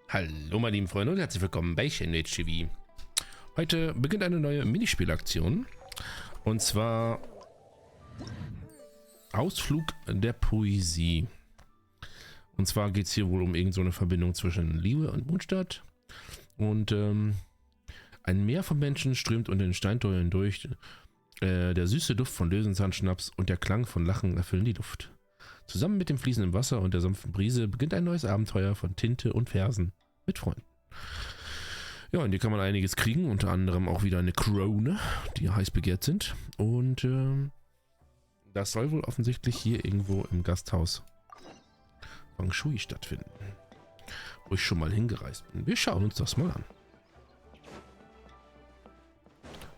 Hallo meine lieben Freunde und herzlich willkommen bei Genshin. Heute beginnt eine neue Minispielaktion und zwar Ausflug der Poesie. Und zwar geht es hier wohl um irgend so eine Verbindung zwischen Liyue und Mondstadt und ein Meer von Menschen strömt unter den Steinsäulen durch. Der süße Duft von Löwenzahnschnaps und der Klang von Lachen erfüllen die Luft. Zusammen mit dem fließenden Wasser und der sanften Brise beginnt ein neues Abenteuer von Tinte und Versen mit Freunden. Ja, und hier kann man einiges kriegen, unter anderem auch wieder eine Krone, die heiß begehrt sind. Und das soll wohl offensichtlich hier irgendwo im Gasthaus Feng Shui stattfinden, wo ich schon mal hingereist bin. Wir schauen uns das mal an.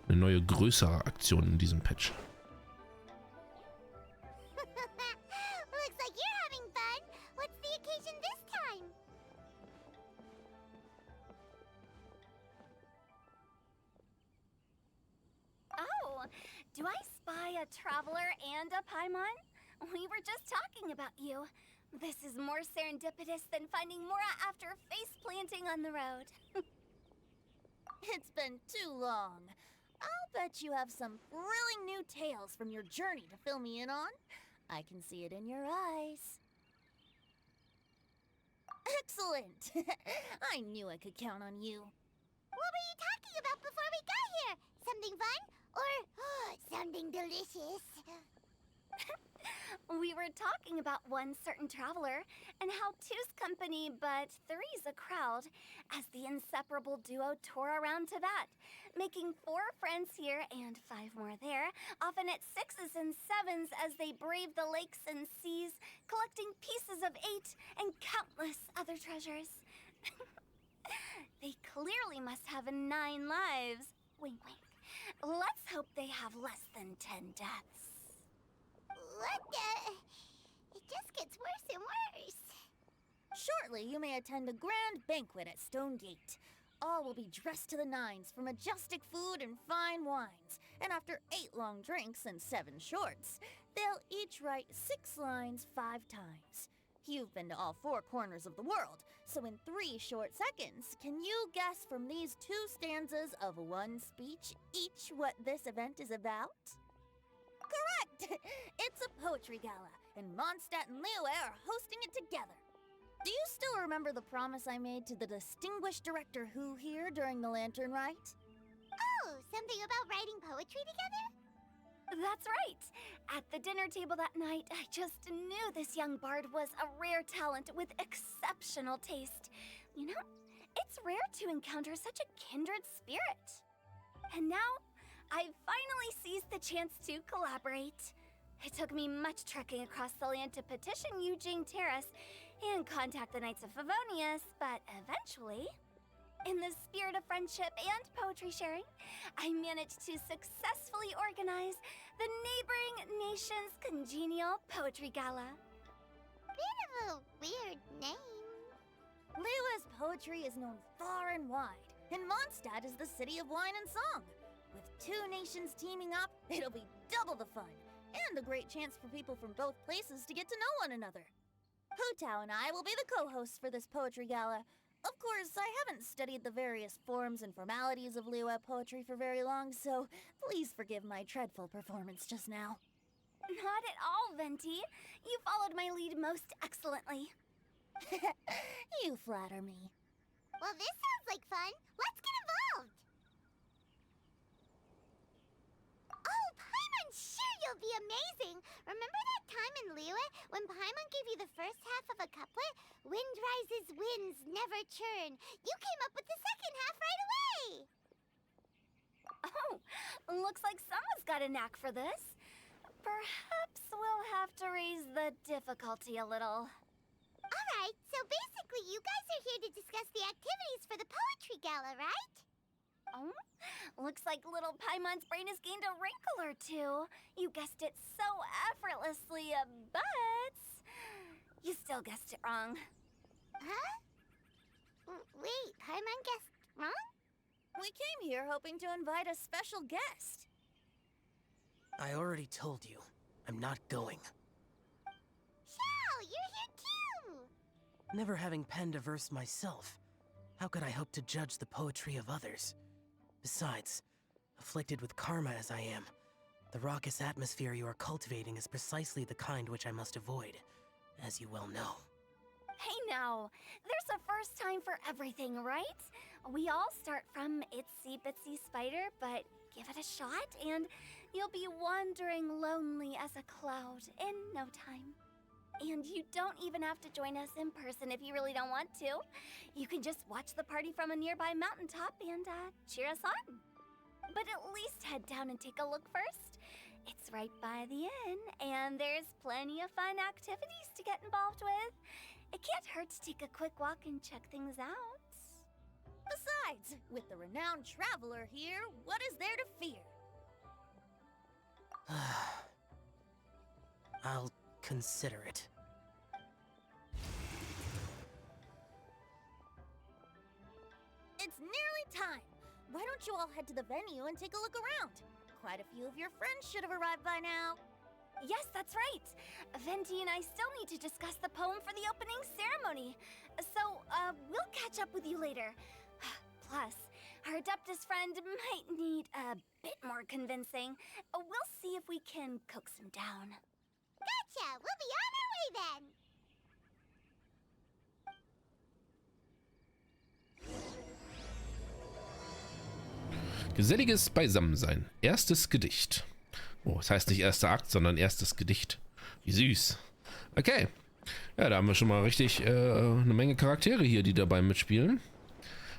Eine neue, größere Aktion in diesem Patch. Looks like you're having fun. What's the occasion this time? Oh, do I spy a traveler and a Paimon? We were just talking about you. This is more serendipitous than finding Mora after face planting on the road. It's been too long. I'll bet you have some thrilling new tales from your journey to fill me in on. I can see it in your eyes. Excellent! I knew I could count on you. What were you talking about before we got here? Something fun? Or something delicious? We were talking about one certain traveler and how two's company but three's a crowd as the inseparable duo tore around Tibet, making 4 friends here and 5 more there, often at 6s and 7s as they brave the lakes and seas, collecting pieces of 8 and countless other treasures. They clearly must have 9 lives. Wink, wink. Let's hope they have less than 10 deaths. What the? It just gets worse and worse. Shortly, you may attend a grand banquet at Stone Gate. All will be dressed to the nines for majestic food and fine wines. And after 8 long drinks and 7 shorts, they'll each write 6 lines 5 times. You've been to all 4 corners of the world, so in 3 short seconds, can you guess from these 2 stanzas of 1 speech each what this event is about? Correct! It's a poetry gala, and Mondstadt and Liyue are hosting it together. Do you still remember the promise I made to the distinguished director Who here during the lantern rite? Oh, something about writing poetry together? That's right. At the dinner table that night, I just knew this young bard was a rare talent with exceptional taste. You know, it's rare to encounter such a kindred spirit. And now, I've finally seized the chance to collaborate. It took me much trekking across the land to petition Eugene Terrace and contact the Knights of Favonius, but eventually, in the spirit of friendship and poetry sharing, I managed to successfully organize the neighboring nation's congenial poetry gala. Bit of a weird name. Liyue's poetry is known far and wide, and Mondstadt is the city of wine and song. With 2 nations teaming up, it'll be double the fun, and a great chance for people from both places to get to know one another. Hutao and I will be the co-hosts for this poetry gala. Of course, I haven't studied the various forms and formalities of Liyue poetry for very long, so please forgive my dreadful performance just now. Not at all, Venti. You followed my lead most excellently. You flatter me. Well, this sounds like fun. Let's get involved! Oh, Paimon, sure you'll be amazing! Remember that time in Liyue when Paimon gave you the first half of a couplet? Wind rises, winds never churn. You came up with the second half right away! Oh, looks like someone's got a knack for this. Perhaps we'll have to raise the difficulty a little. Alright, so basically you guys are here to discuss the activities for the poetry gala, right? Oh, looks like little Paimon's brain has gained a wrinkle or 2. You guessed it so effortlessly, but you still guessed it wrong. Huh? Wait, Paimon guessed wrong? We came here hoping to invite a special guest. I already told you, I'm not going. Xiao, you're here too! Never having penned a verse myself, How could I hope to judge the poetry of others? Besides, afflicted with karma as I am, the raucous atmosphere you are cultivating is precisely the kind which I must avoid, as you well know. Hey now, there's a first time for everything, right? We all start from itsy bitsy spider, but give it a shot and you'll be wandering lonely as a cloud in no time. And you don't even have to join us in person if you really don't want to. You can just watch the party from a nearby mountaintop and cheer us on. But at least head down and take a look first. It's right by the inn, and there's plenty of fun activities to get involved with. It can't hurt to take a quick walk and check things out. Besides, with the renowned traveler here, what is there to fear? I'll consider it. It's nearly time. Why don't you all head to the venue and take a look around? Quite a few of your friends should have arrived by now. Yes, that's right. Venti and I still need to discuss the poem for the opening ceremony. So, we'll catch up with you later. Plus, our Adeptus friend might need a bit more convincing. We'll see if we can coax him down. Gotcha! We'll be on our way then! Geselliges Beisammensein. Erstes Gedicht. Oh, es heißt nicht erster Akt, sondern erstes Gedicht. Wie süß. Okay. Ja, da haben wir schon mal richtig eine Menge Charaktere hier, die dabei mitspielen.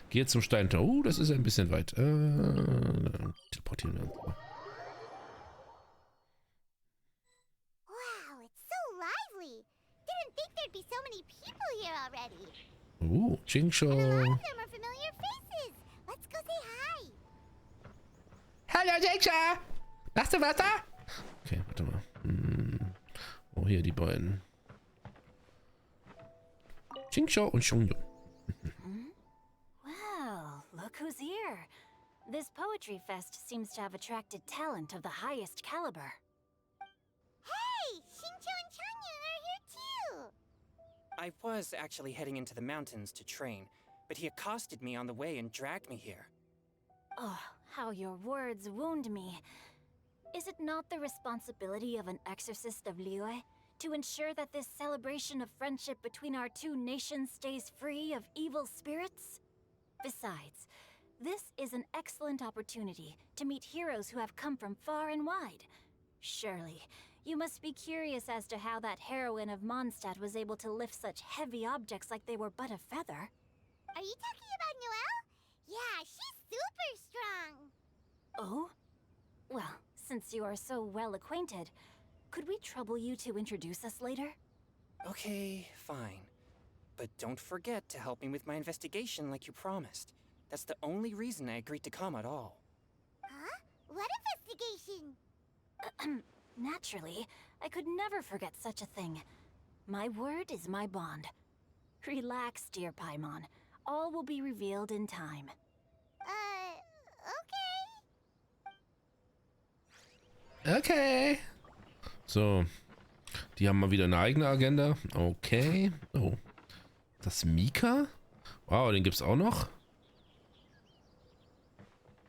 Geht zum Steintor. Das ist ein bisschen weit. Teleportieren wir uns. Wow, it's so lively! Didn't think there'd be so many people here already. Chingsho. And a lot of them are familiar faces. Let's go say hi. Hallo, Chingsho. Machst du Wasser? Okay, warte mal. Oh, hier die beiden. Chingsho und Shongyo. Well, look who's here. This poetry fest seems to have attracted talent of the highest caliber. Hey, Shincho and Changyun are here too. I was actually heading into the mountains to train, but he accosted me on the way and dragged me here. Oh, how your words wound me. Is it not the responsibility of an exorcist of Liyue to ensure that this celebration of friendship between our two nations stays free of evil spirits? Besides, this is an excellent opportunity to meet heroes who have come from far and wide. Surely, you must be curious as to how that heroine of Mondstadt was able to lift such heavy objects like they were but a feather. Are you talking about Noelle? Yeah, she's super strong. Oh? Well, since you are so well acquainted, could we trouble you to introduce us later? Okay, fine. But don't forget to help me with my investigation like you promised. That's the only reason I agreed to come at all. Huh? What investigation? Naturally, I could never forget such a thing. My word is my bond. Relax, dear Paimon. All will be revealed in time. Okay. Okay. So. Die haben mal wieder eine eigene Agenda. Okay. Oh. Das Mika? Wow, den gibt's auch noch.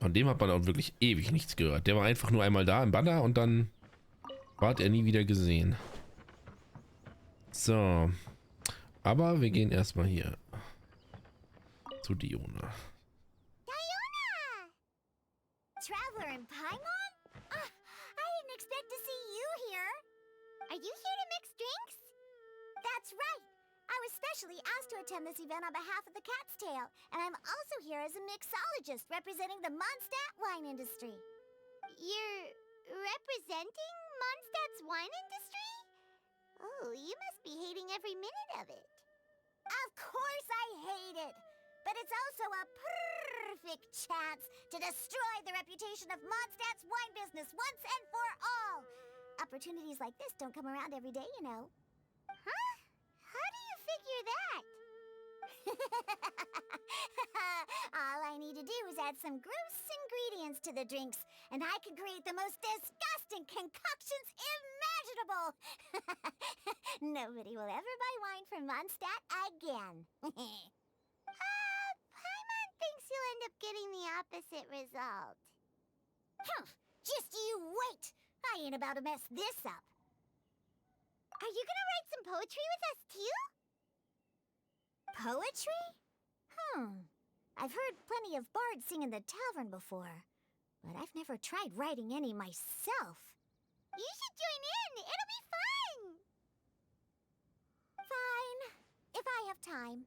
Von dem hat man auch wirklich ewig nichts gehört. Der war einfach nur einmal da im Banner und dann ward er nie wieder gesehen. So. Aber wir gehen erstmal hier zu Diona. Diona! Traveler in Paimon? I didn't expect to see you here. Are you here to mix drinks? That's right. I was specially asked to attend this event on behalf of the Cat's Tail, and I'm also here as a mixologist representing the Mondstadt wine industry. You're representing Mondstadt's wine industry? Oh, you must be hating every minute of it. Of course I hate it! But it's also a perfect chance to destroy the reputation of Mondstadt's wine business once and for all! Opportunities like this don't come around every day, you know. Huh? How do you figure that? All I need to do is add some gross ingredients to the drinks, and I can create the most disgusting concoctions imaginable! Nobody will ever buy wine from Mondstadt again. opposite result. Just you wait! I ain't about to mess this up. Are you gonna write some poetry with us too? Poetry? I've heard plenty of bards sing in the tavern before, but I've never tried writing any myself. You should join in! It'll be fun! Fine, if I have time.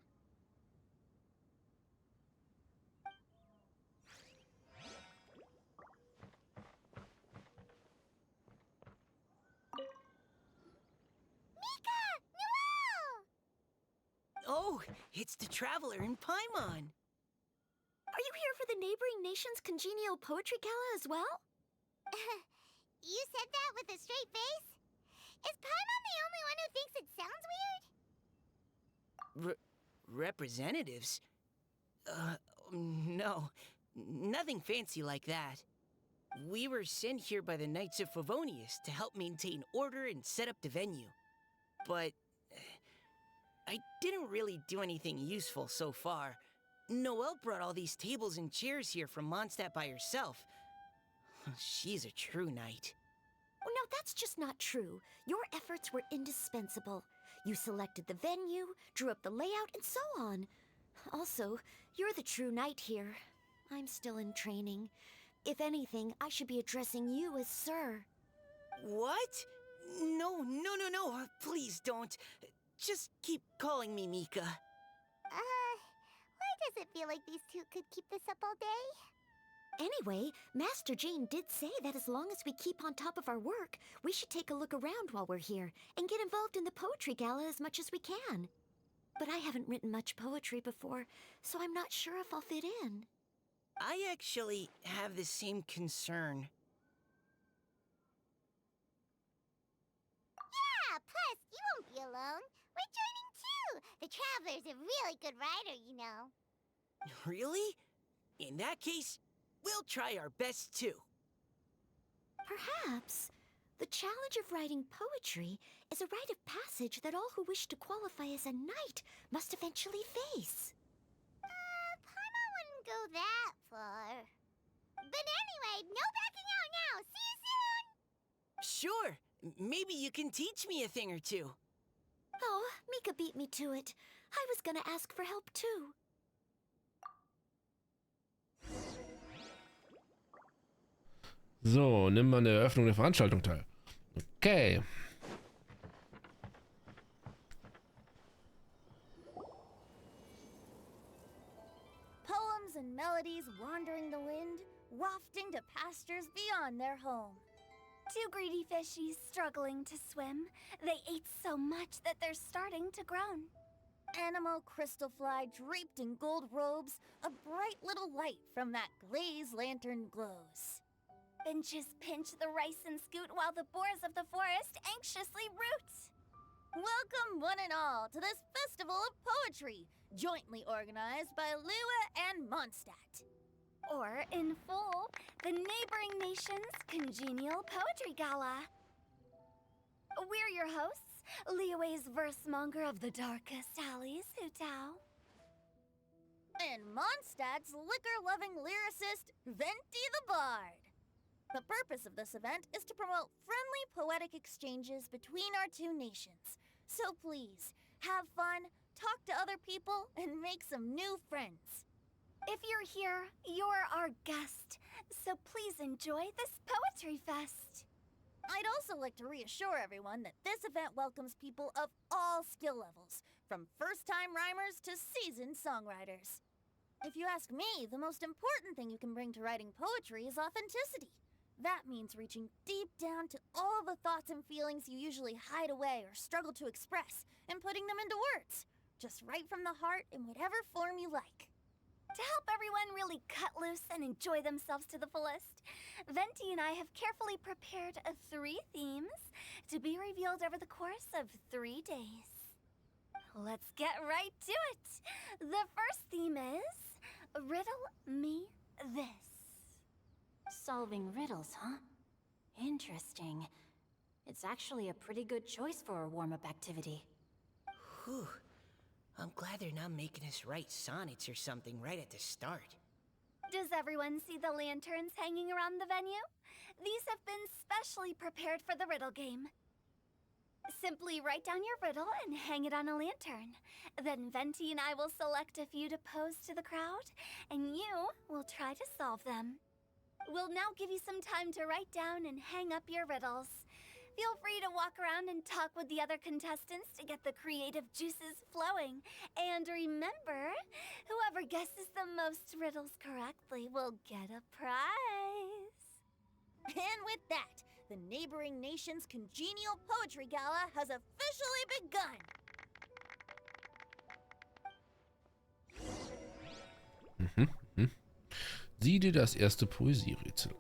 Mika! Noelle! Oh, it's the Traveler in Paimon. Are you here for the neighboring nation's congenial poetry gala as well? You said that with a straight face? Is Paimon the only one who thinks it sounds weird? Representatives? No. Nothing fancy like that. We were sent here by the Knights of Favonius to help maintain order and set up the venue. But I didn't really do anything useful so far. Noelle brought all these tables and chairs here from Mondstadt by herself. She's a true knight. Oh, no, that's just not true. Your efforts were indispensable. You selected the venue, drew up the layout, and so on. Also, you're the true knight here. I'm still in training. If anything, I should be addressing you as Sir. What? No. Please don't. Just keep calling me Mika. Why does it feel like these two could keep this up all day? Anyway, Master Jane did say that as long as we keep on top of our work, we should take a look around while we're here and get involved in the poetry gala as much as we can. But I haven't written much poetry before, so I'm not sure if I'll fit in. I actually have the same concern. Yeah, plus, you won't be alone. We're joining too. The Traveler's a really good writer, you know. Really? In that case, we'll try our best too. Perhaps. The challenge of writing poetry is a rite of passage that all who wish to qualify as a knight must eventually face. Paimon wouldn't go that far. But anyway, no backing out now. See you soon! Sure. Maybe you can teach me a thing or two. Oh, Mika beat me to it. I was gonna ask for help too. So, nimm an der Eröffnung der Veranstaltung teil. Okay. Poems and melodies wandering the wind, wafting to pastures beyond their home. Two greedy fishies struggling to swim. They ate so much that they're starting to groan. Animal crystal fly draped in gold robes, a bright little light from that glazed lantern glows. Benches pinch the rice and scoot while the boars of the forest anxiously root. Welcome one and all to this festival of poetry, jointly organized by Liyue and Mondstadt. Or, in full, the neighboring nation's congenial poetry gala. We're your hosts, Liyue's versemonger of the darkest alleys, Hutao. And Mondstadt's liquor-loving lyricist, Venti the Bard. The purpose of this event is to promote friendly poetic exchanges between our two nations. So please, have fun, talk to other people, and make some new friends. If you're here, you're our guest, so please enjoy this poetry fest. I'd also like to reassure everyone that this event welcomes people of all skill levels, from first-time rhymers to seasoned songwriters. If you ask me, the most important thing you can bring to writing poetry is authenticity. That means reaching deep down to all the thoughts and feelings you usually hide away or struggle to express, and putting them into words. Just right from the heart in whatever form you like. To help everyone really cut loose and enjoy themselves to the fullest, Venti and I have carefully prepared 3 themes to be revealed over the course of 3 days. Let's get right to it. The first theme is Riddle Me This. Solving riddles, huh? Interesting. It's actually a pretty good choice for a warm-up activity. Whew. I'm glad they're not making us write sonnets or something right at the start. Does everyone see the lanterns hanging around the venue? These have been specially prepared for the riddle game. Simply write down your riddle and hang it on a lantern. Then Venti and I will select a few to pose to the crowd, and you will try to solve them. We'll now give you some time to write down and hang up your riddles. Feel free to walk around and talk with the other contestants to get the creative juices flowing. And remember, whoever guesses the most riddles correctly will get a prize. And with that, the neighboring nation's congenial poetry gala has officially begun. Sieh dir das erste Poesierätsel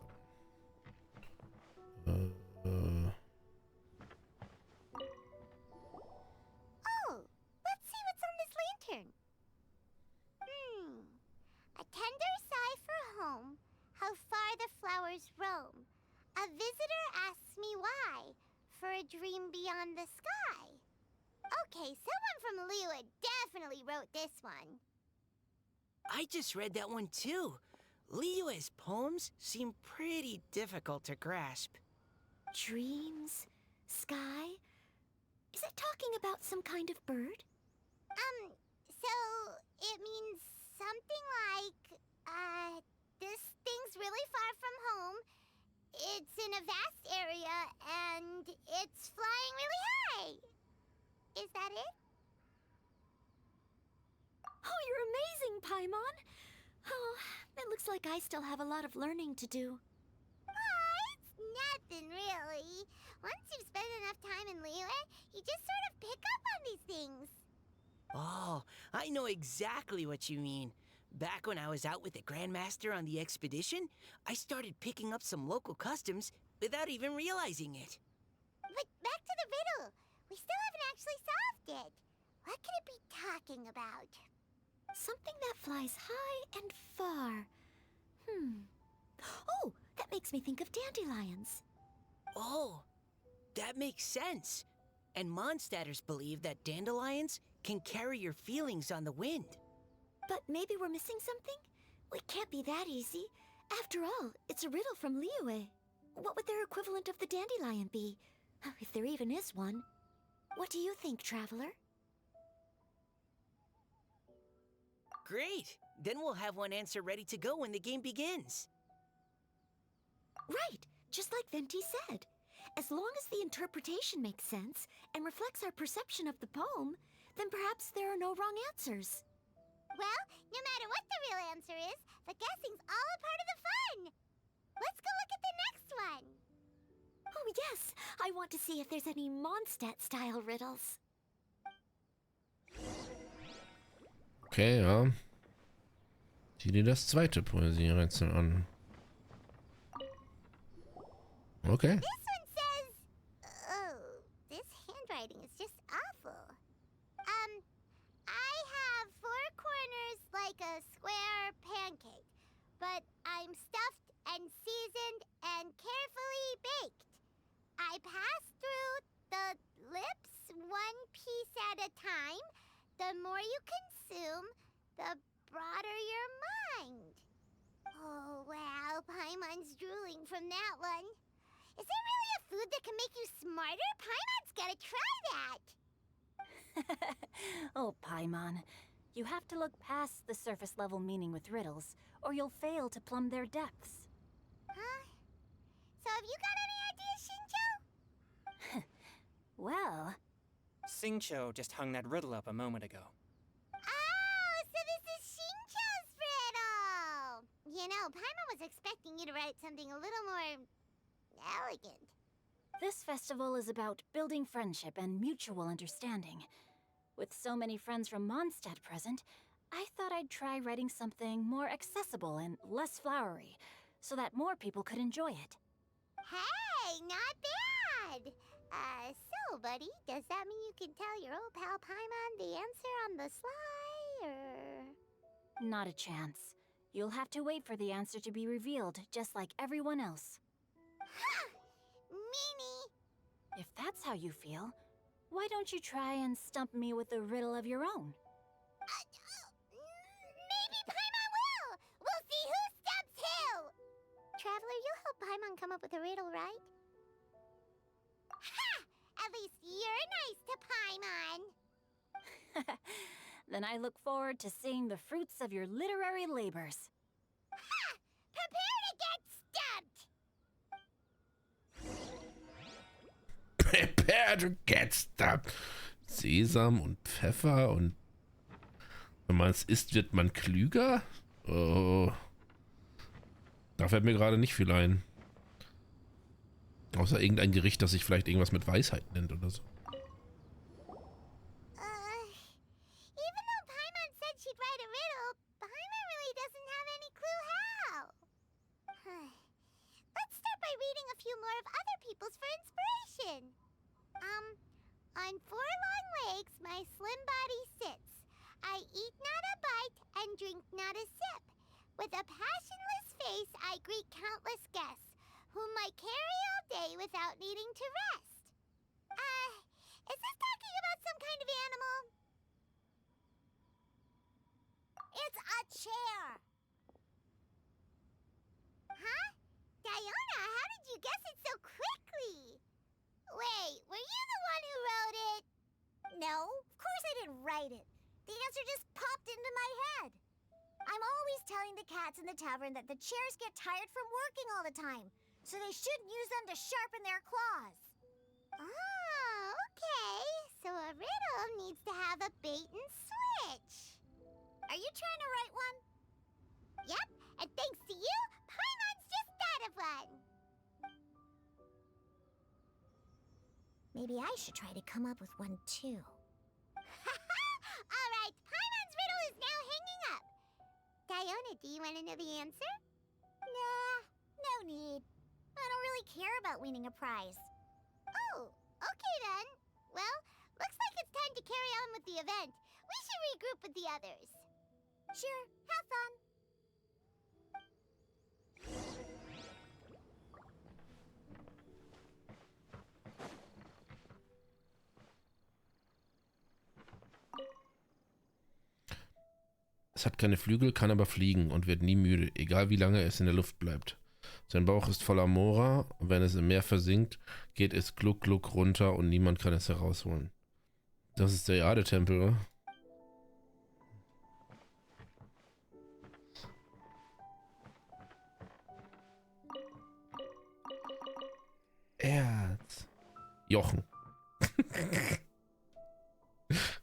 an. Oh, let's see what's on this lantern. A tender sigh for home, how far the flowers roam. A visitor asks me why, for a dream beyond the sky. Okay, someone from Liyue definitely wrote this one. I just read that one too. Liyue's poems seem pretty difficult to grasp. Dreams? Sky? Is it talking about some kind of bird? So it means something like, this thing's really far from home. It's in a vast area, and it's flying really high. Is that it? Oh, you're amazing, Paimon! Oh, it looks like I still have a lot of learning to do. It's nothing, really. Once you've spent enough time in Liyue, you just sort of pick up on these things. Oh, I know exactly what you mean. Back when I was out with the Grandmaster on the expedition, I started picking up some local customs without even realizing it. But back to the riddle. We still haven't actually solved it. What could it be talking about? Something that flies high and far. Oh, that makes me think of dandelions. Oh, that makes sense. And Mondstadters believe that dandelions can carry your feelings on the wind. But maybe we're missing something? It can't be that easy. After all, it's a riddle from Liyue. What would their equivalent of the dandelion be? If there even is one. What do you think, Traveler? Great! Then we'll have one answer ready to go when the game begins. Right, just like Venti said. As long as the interpretation makes sense and reflects our perception of the poem, then perhaps there are no wrong answers. Well, no matter what the real answer is, the guessing's all a part of the fun. Let's go look at the next one. Oh yes, I want to see if there's any Mondstadt-style riddles. Okay, ja. Sieh dir das zweite Poesierätsel an. Okay. This one says... Oh, this handwriting is just awful. I have 4 corners like a square pancake, but I'm stuffed and seasoned and carefully baked. I pass through the lips 1 piece at a time. The more you consume, the broader your mind. Oh, wow, Paimon's drooling from that one. Is there really a food that can make you smarter? Paimon's gotta try that. Oh, Paimon, you have to look past the surface-level meaning with riddles, or you'll fail to plumb their depths. Huh? So have you got any ideas, Shinjo? Well... Xingqiu just hung that riddle up a moment ago. Oh, so this is Shinjo's riddle! You know, Paimon was expecting you to write something a little more... elegant. This festival is about building friendship and mutual understanding. With so many friends from Mondstadt present, I thought I'd try writing something more accessible and less flowery, so that more people could enjoy it. Hey, not bad! So, buddy, does that mean you can tell your old pal Paimon the answer on the sly, or...? Not a chance. You'll have to wait for the answer to be revealed, just like everyone else. Meanie! If that's how you feel, why don't you try and stump me with a riddle of your own? Maybe Paimon will! We'll see who come up with a riddle, right? Ha! At least you're nice to Paimon. Then I look forward to seeing the fruits of your literary labors. Ha! Prepare to get stumped! Prepare to get stuck. Sesam und Pfeffer und wenn man es isst, wird man klüger? Oh. Da fällt mir gerade nicht viel ein. Außer irgendein Gericht, das sich vielleicht irgendwas mit Weisheit nennt oder so. Even though Paimon said she'd write a riddle, Paimon really doesn't have any clue how. Let's start by reading a few more of other people's for inspiration. On 4 long legs, my slim body sits. I eat not a bite and drink not a sip. With a passionless face, I greet countless guests, whom I carry all day without needing to rest. Is this talking about some kind of animal? It's a chair. Huh? Diona, how did you guess it so quickly? Wait, were you the one who wrote it? No, of course I didn't write it. The answer just popped into my head. I'm always telling the cats in the tavern that the chairs get tired from working all the time, so they shouldn't use them to sharpen their claws. Oh, okay. So a riddle needs to have a bait and switch. Are you trying to write one? Yep, and thanks to you, Paimon's just thought of one. Maybe I should try to come up with one too. All right, Paimon's riddle is now hanging up. Diona, do you want to know the answer? Nah, no need. I don't really care about winning a prize. Oh, okay then. Well, looks like it's time to carry on with the event. We should regroup with the others. Sure, have fun. Es hat keine Flügel, kann aber fliegen und wird nie müde, egal wie lange es in der Luft bleibt. Sein Bauch ist voller Mora und wenn es im Meer versinkt, geht es gluck gluck runter und niemand kann es herausholen. Das ist der Jadetempel, oder? Erz. Jochen.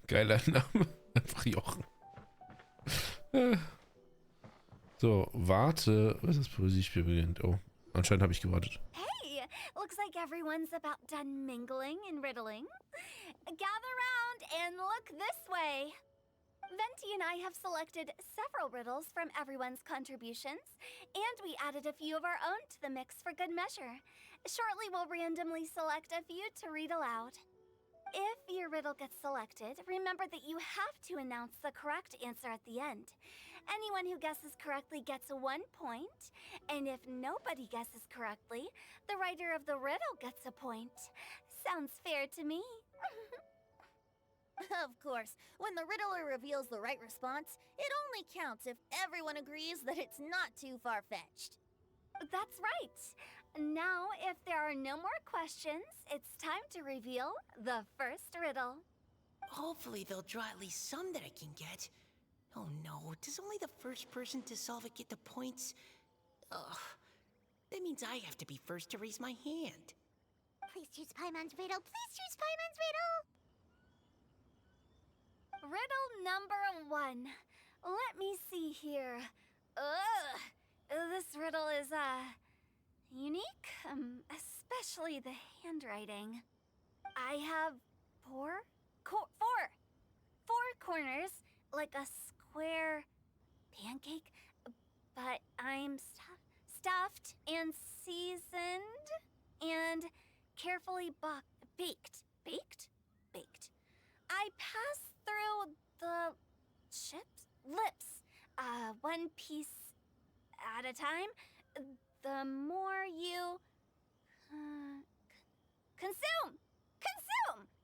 Geiler Name. Einfach Jochen. So, warte, bis das Poesiespiel beginnt. Oh, anscheinend habe ich gewartet. Hey, looks like everyone's about done mingling and riddling. Gather round and look this way. Venti and I have selected several riddles from everyone's contributions, and we added a few of our own to the mix for good measure. Shortly, we'll randomly select a few to read aloud. If your riddle gets selected, remember that you have to announce the correct answer at the end. Anyone who guesses correctly gets 1 point, and if nobody guesses correctly, the writer of the riddle gets a point. Sounds fair to me. Of course, when the riddler reveals the right response, it only counts if everyone agrees that it's not too far-fetched. That's right. Now, if there are no more questions, it's time to reveal the first riddle. Hopefully they'll draw at least some that I can get. Oh no, does only the first person to solve it get the points? Ugh, that means I have to be first to raise my hand. Please choose Paimon's riddle. Please choose Paimon's riddle. Riddle number 1. Let me see here. This riddle is, unique, especially the handwriting. I have four corners, like a square pancake, but I'm stuffed and seasoned and carefully baked. I pass through the lips, one piece at a time. The more you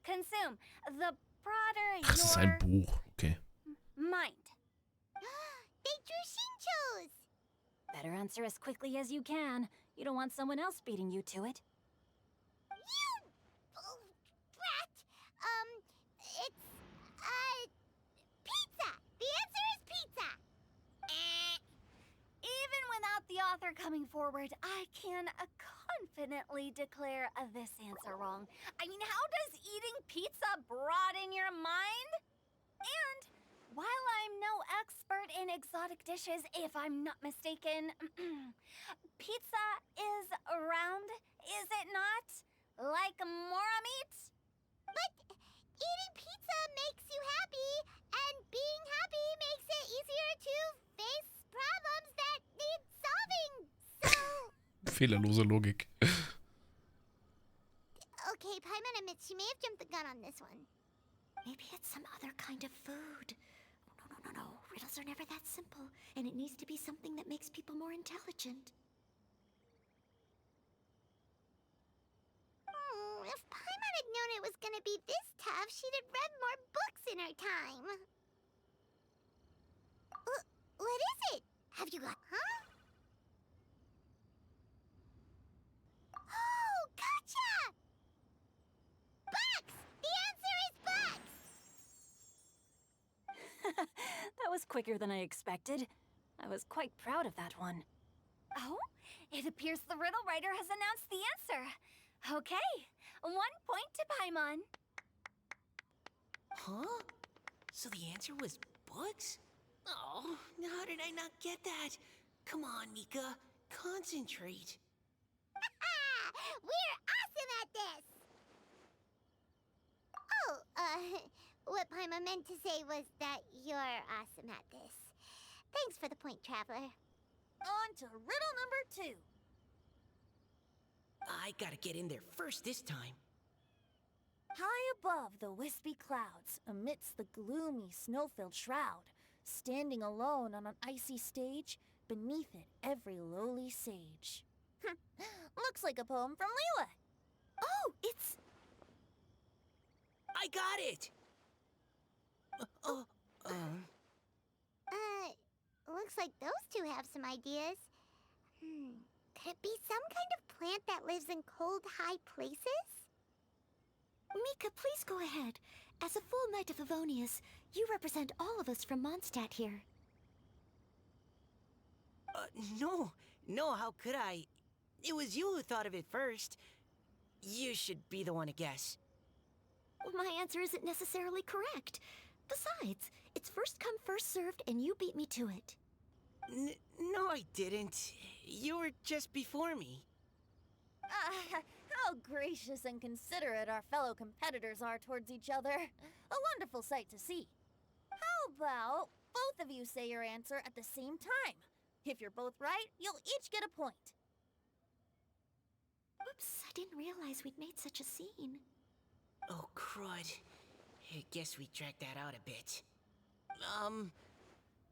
consume, the broader Das ist ein your Buch, okay. mind. They drew Shinchos. Better answer as quickly as you can. You don't want someone else beating you to it. You brat! It's pizza! The answer is pizza! Even without the author coming forward, I can confidently declare this answer wrong. I mean, how does eating pizza broaden your mind? And while I'm no expert in exotic dishes, if I'm not mistaken, pizza is round, is it not? Like mora meat? But eating pizza makes you happy, and being happy makes it easier to face problems that need solving, so... Fehlerlose Logik. Okay, Paimon admits she may have jumped the gun on this one. Maybe it's some other kind of food. No. Riddles are never that simple, and it needs to be something that makes people more intelligent. If Paimon had known it was gonna be this tough, she'd have read more books in her time. What is it? Have you got... Huh? Oh, gotcha! Bucks! The answer is bucks! That was quicker than I expected. I was quite proud of that one. Oh, it appears the riddle writer has announced the answer. Okay, 1 point to Paimon. Huh? So the answer was books? Oh, how did I not get that? Come on, Mika. Concentrate. We're awesome at this! Oh, what Paimon meant to say was that you're awesome at this. Thanks for the point, Traveler. On to riddle number 2. I gotta get in there first this time. High above the wispy clouds, amidst the gloomy snow-filled shroud, standing alone on an icy stage, beneath it every lowly sage. Looks like a poem from Liyue. Oh, it's... I got it! Looks like those two have some ideas. Could it be some kind of plant that lives in cold, high places? Mika, please go ahead. As a full Knight of Favonius, you represent all of us from Mondstadt here. No, how could I? It was you who thought of it first. You should be the one to guess. My answer isn't necessarily correct. Besides, it's first come, first served, and you beat me to it. No, I didn't. You were just before me. How gracious and considerate our fellow competitors are towards each other. A wonderful sight to see. How about both of you say your answer at the same time? If you're both right, you'll each get a point. Oops, I didn't realize we'd made such a scene. Oh, crud. I guess we dragged that out a bit.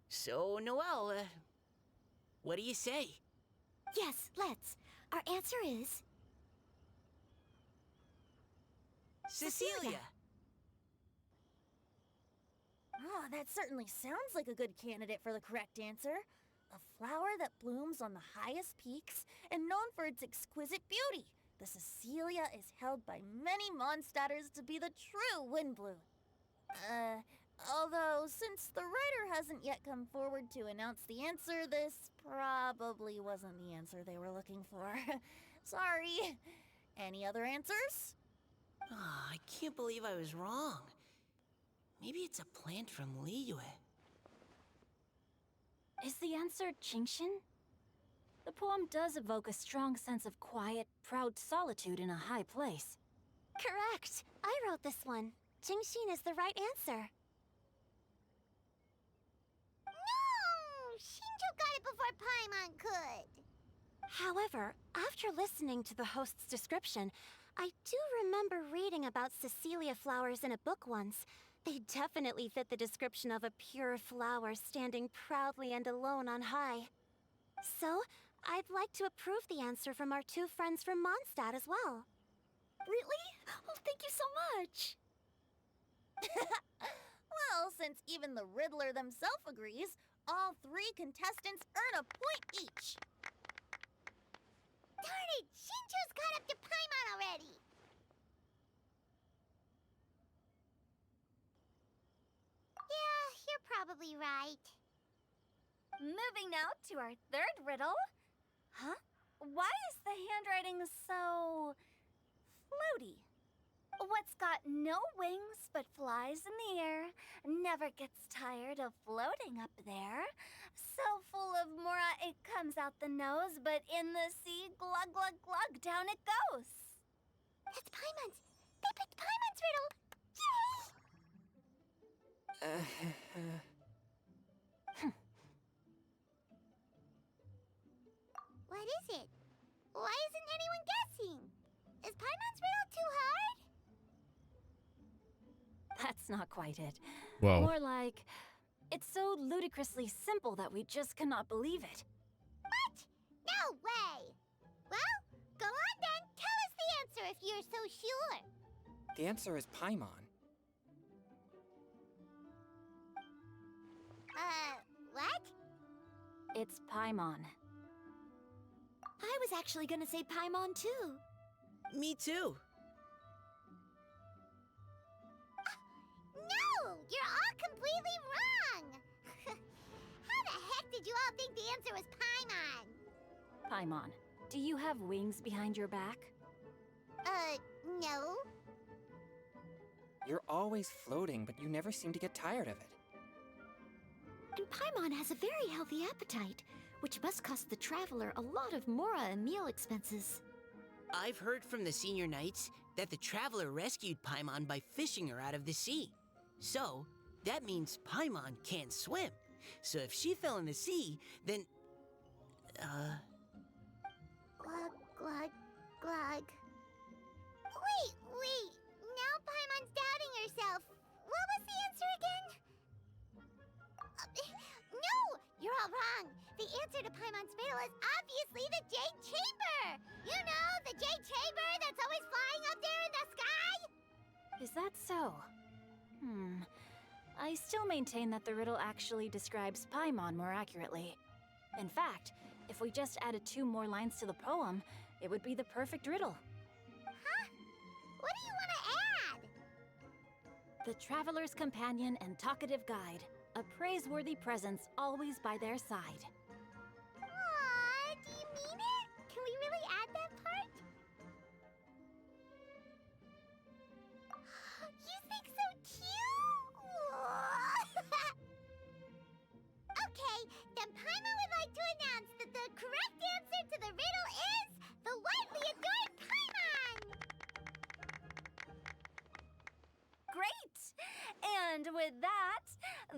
So, Noelle, what do you say? Yes, let's. Our answer is... Cecilia! Oh, that certainly sounds like a good candidate for the correct answer. A flower that blooms on the highest peaks and known for its exquisite beauty. The Cecilia is held by many Mondstadters to be the true wind bloom. Although, since the writer hasn't yet come forward to announce the answer, this probably wasn't the answer they were looking for. Sorry. Any other answers? Oh, I can't believe I was wrong. Maybe it's a plant from Liyue. Is the answer Genshin? The poem does evoke a strong sense of quiet, proud solitude in a high place. Correct. I wrote this one. Genshin is the right answer. No! Shinjo got it before Paimon could. However, after listening to the host's description, I do remember reading about Cecilia flowers in a book once. They definitely fit the description of a pure flower standing proudly and alone on high. So, I'd like to approve the answer from our two friends from Mondstadt as well. Really? Oh, thank you so much! Well, since even the Riddler themselves agrees, all three contestants earn a point each. Darn it! Shinjo's caught up to Paimon already! Yeah, you're probably right. Moving now to our third riddle. Huh? Why is the handwriting so floaty? What's got no wings but flies in the air, never gets tired of floating up there. So full of mora it comes out the nose, but in the sea, glug glug glug, down it goes. That's Paimon's. They picked Paimon's riddle. Yay! What is it? Why isn't anyone guessing? Is Paimon's riddle too hard? That's not quite it. Wow. More like, it's so ludicrously simple that we just cannot believe it. What? No way! Well, go on then. Tell us the answer if you're so sure. The answer is Paimon. What? It's Paimon. I was actually gonna say Paimon too. Me too. No! You're all completely wrong! How the heck did you all think the answer was Paimon? Paimon, do you have wings behind your back? No. You're always floating, but you never seem to get tired of it. And Paimon has a very healthy appetite, which must cost the traveler a lot of mora and meal expenses. I've heard from the senior knights that the traveler rescued Paimon by fishing her out of the sea. So, that means Paimon can't swim. So if she fell in the sea, then... Glug, glug, glug. Wait. Now Paimon's doubting herself. What was the answer again? No! You're all wrong. The answer to Paimon's riddle is obviously the Jade Chamber! You know, the Jade Chamber that's always flying up there in the sky? Is that so? I still maintain that the riddle actually describes Paimon more accurately. In fact, if we just added 2 more lines to the poem, it would be the perfect riddle. Huh? What do you want to add? The traveler's companion and talkative guide, a praiseworthy presence always by their side. Aw, do you mean it? Can we really add that part? You think so too? Okay, then Paimon would like to announce that the correct answer to the riddle is the widely adored Paimon! Great! And with that,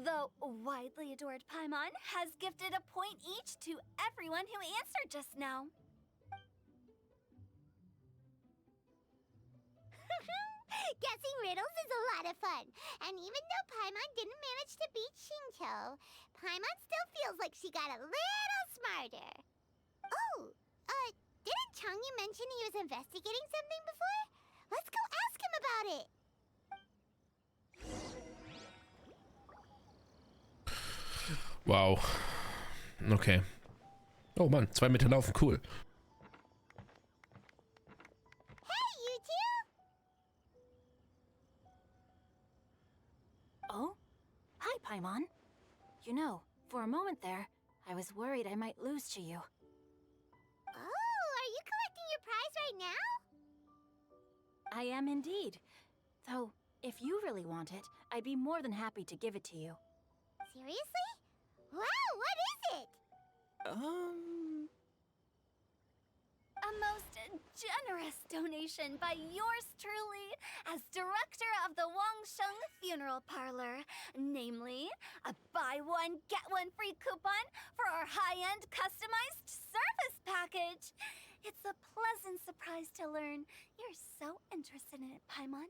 the widely adored Paimon has gifted a point each to everyone who answered just now. Guessing riddles is a lot of fun. And even though Paimon didn't manage to beat Shinjo, Paimon still feels like she got a little smarter. Oh, didn't Changyu mention he was investigating something before? Let's go ask him about it. Wow. Okay. Oh Mann, 2 Meter laufen, cool. Hey, you two! Oh? Hi, Paimon. You know, for a moment there, I was worried I might lose to you. Oh, are you collecting your prize right now? I am indeed. Though, if you really want it, I'd be more than happy to give it to you. Seriously? Wow, what is it? A most generous donation by yours truly as director of the Wangsheng Funeral Parlor. Namely, a buy one, get one free coupon for our high-end customized service package. It's a pleasant surprise to learn you're so interested in it, Paimon.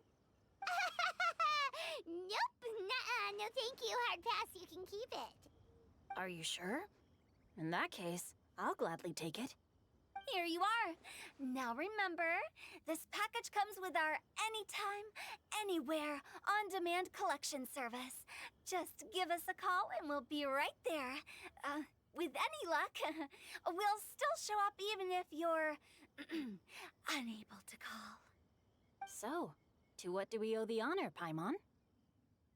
Nope, nuh-uh, no thank you, hard pass, you can keep it. Are you sure? In that case, I'll gladly take it. Here you are. Now remember, this package comes with our anytime, anywhere, on-demand collection service. Just give us a call and we'll be right there. with any luck, we'll still show up even if you're unable to call. So, to what do we owe the honor, Paimon?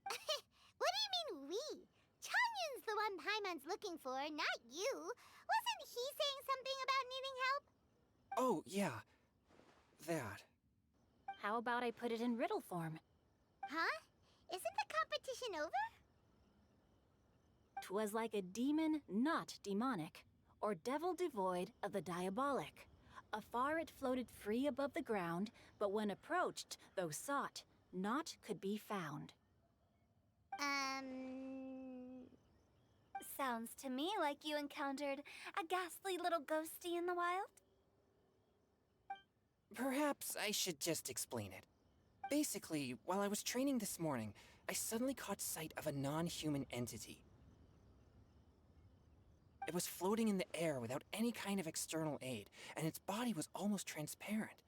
What do you mean we? Changyun's the one Paimon's looking for, not you. Wasn't he saying something about needing help? Oh, yeah. That. How about I put it in riddle form? Huh? Isn't the competition over? 'Twas like a demon not demonic, or devil devoid of the diabolic. Afar it floated free above the ground, but when approached, though sought, naught could be found. Sounds to me like you encountered a ghastly little ghosty in the wild. Perhaps I should just explain it. Basically, while I was training this morning, I suddenly caught sight of a non-human entity. It was floating in the air without any kind of external aid, and its body was almost transparent.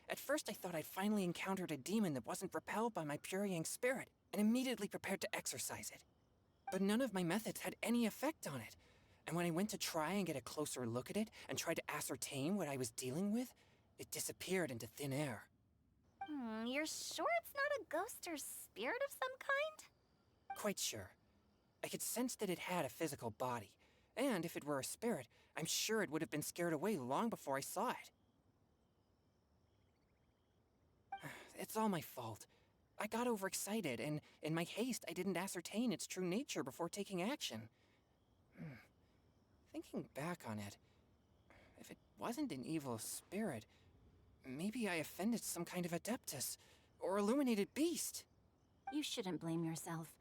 At first I thought I'd finally encountered a demon that wasn't repelled by my Purrying spirit, and immediately prepared to exorcise it. But none of my methods had any effect on it, and when I went to try and get a closer look at it and tried to ascertain what I was dealing with, it disappeared into thin air. You're sure it's not a ghost or spirit of some kind? Quite sure. I could sense that it had a physical body, and if it were a spirit, I'm sure it would have been scared away long before I saw it. It's all my fault. I got overexcited, and in my haste, I didn't ascertain its true nature before taking action. Thinking back on it, if it wasn't an evil spirit, maybe I offended some kind of adeptus, or illuminated beast. You shouldn't blame yourself.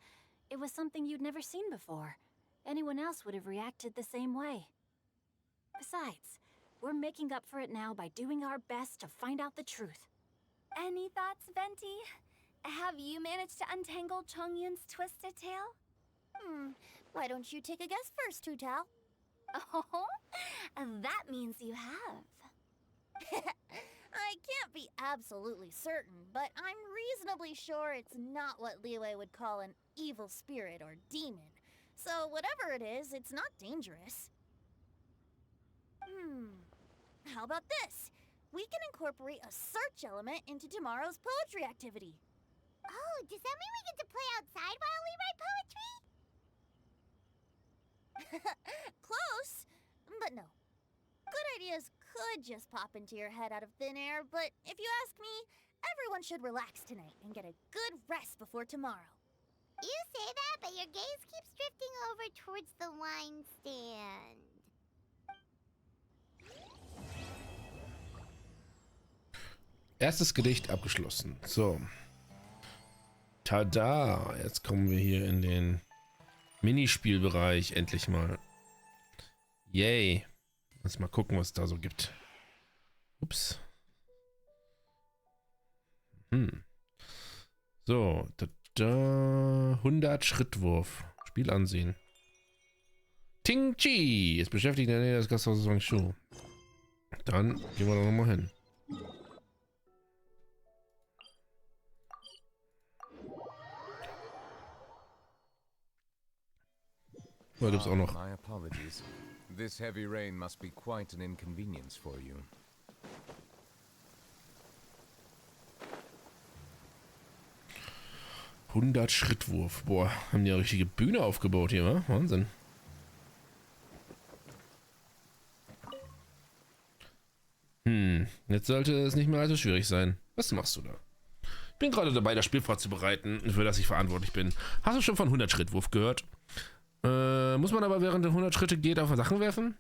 It was something you'd never seen before. Anyone else would have reacted the same way. Besides, we're making up for it now by doing our best to find out the truth. Any thoughts, Venti? Have you managed to untangle Chongyun's twisted tail? Why don't you take a guess first, Tutao? Oh, that means you have. I can't be absolutely certain, but I'm reasonably sure it's not what Liyue would call an evil spirit or demon. So whatever it is, it's not dangerous. How about this? We can incorporate a search element into tomorrow's poetry activity. Oh, does that mean we get to play outside while we write poetry? Close, but no. Good ideas could just pop into your head out of thin air, but if you ask me, everyone should relax tonight and get a good rest before tomorrow. You say that, but your gaze keeps drifting over towards the wine stand. Erstes Gedicht abgeschlossen. So. Tada! Jetzt kommen wir hier in den Minispielbereich endlich mal. Yay! Lass mal gucken, was es da so gibt. Ups. So. 100 Schrittwurf. Spiel ansehen. Ting Chi! Ist beschäftigt in der Nähe des Gasthauses Wangshu. Dann gehen wir da nochmal hin. Da gibt's auch noch. My apologies. This heavy rain must be quite an inconvenience for you. Schrittwurf. Boah, haben die ja richtige Bühne aufgebaut hier, wa? Wahnsinn. Jetzt sollte es nicht mehr allzu schwierig sein. Was machst du da? Ich bin gerade dabei, das Spiel vorzubereiten, für das ich verantwortlich bin. Hast du schon von 100 Schrittwurf gehört? Muss man aber während der 100 Schritte geht auf Sachen werfen?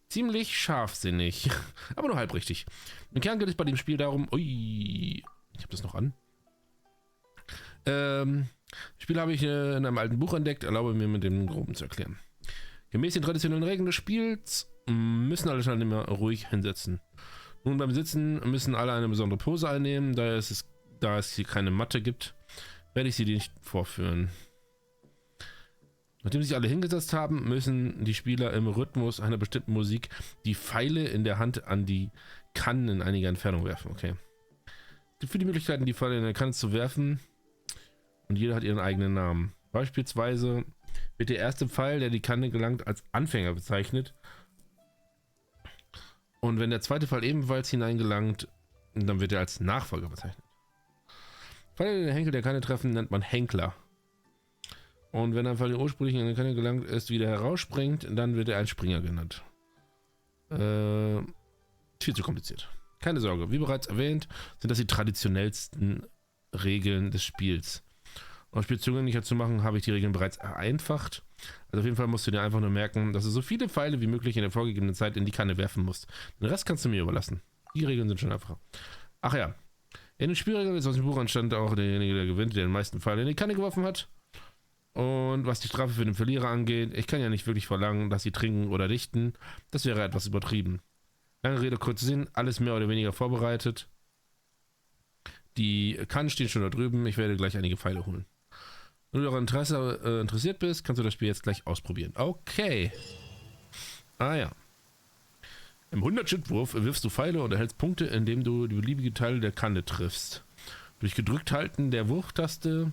Ziemlich scharfsinnig. Aber nur halb richtig. Im Kern geht es bei dem Spiel darum... Ui, ich habe das noch an. Das Spiel habe ich in einem alten Buch entdeckt. Erlaube mir, mit dem Groben zu erklären. Gemäß den traditionellen Regeln des Spiels müssen alle Teilnehmer ruhig hinsetzen. Nun, beim Sitzen müssen alle eine besondere Pose einnehmen. Da es hier keine Matte gibt, werde ich sie dir nicht vorführen. Nachdem sich alle hingesetzt haben, müssen die Spieler im Rhythmus einer bestimmten Musik die Pfeile in der Hand an die Kannen in einiger Entfernung werfen. Okay. Es gibt viele Möglichkeiten, die Pfeile in der Kanne zu werfen, und jeder hat ihren eigenen Namen. Beispielsweise wird der erste Pfeil, der die Kanne gelangt, als Anfänger bezeichnet. Und wenn der zweite Pfeil ebenfalls hineingelangt, dann wird er als Nachfolger bezeichnet. Pfeile, die den Henkel der Kanne treffen, nennt man Henkler. Und wenn ein Pfeil ursprünglich in eine Kanne gelangt ist, wieder herausspringt, dann wird er ein Springer genannt. Viel zu kompliziert. Keine Sorge, wie bereits erwähnt, sind das die traditionellsten Regeln des Spiels. Um das Spiel zugänglicher zu machen, habe ich die Regeln bereits vereinfacht. Also auf jeden Fall musst du dir einfach nur merken, dass du so viele Pfeile wie möglich in der vorgegebenen Zeit in die Kanne werfen musst. Den Rest kannst du mir überlassen. Die Regeln sind schon einfacher. Ach ja, in den Spielregeln ist aus dem Buch anstand auch derjenige, der gewinnt, der den meisten Pfeile in die Kanne geworfen hat. Und was die Strafe für den Verlierer angeht, ich kann ja nicht wirklich verlangen, dass sie trinken oder dichten. Das wäre etwas übertrieben. Lange Rede, kurzer Sinn, alles mehr oder weniger vorbereitet. Die Kannen stehen schon da drüben, ich werde gleich einige Pfeile holen. Wenn du daran interessiert bist, kannst du das Spiel jetzt gleich ausprobieren. Okay. Ah ja. Im 100-Schritt-Wurf wirfst du Pfeile und erhältst Punkte, indem du die beliebige Teile der Kanne triffst. Durch gedrückt halten der Wurftaste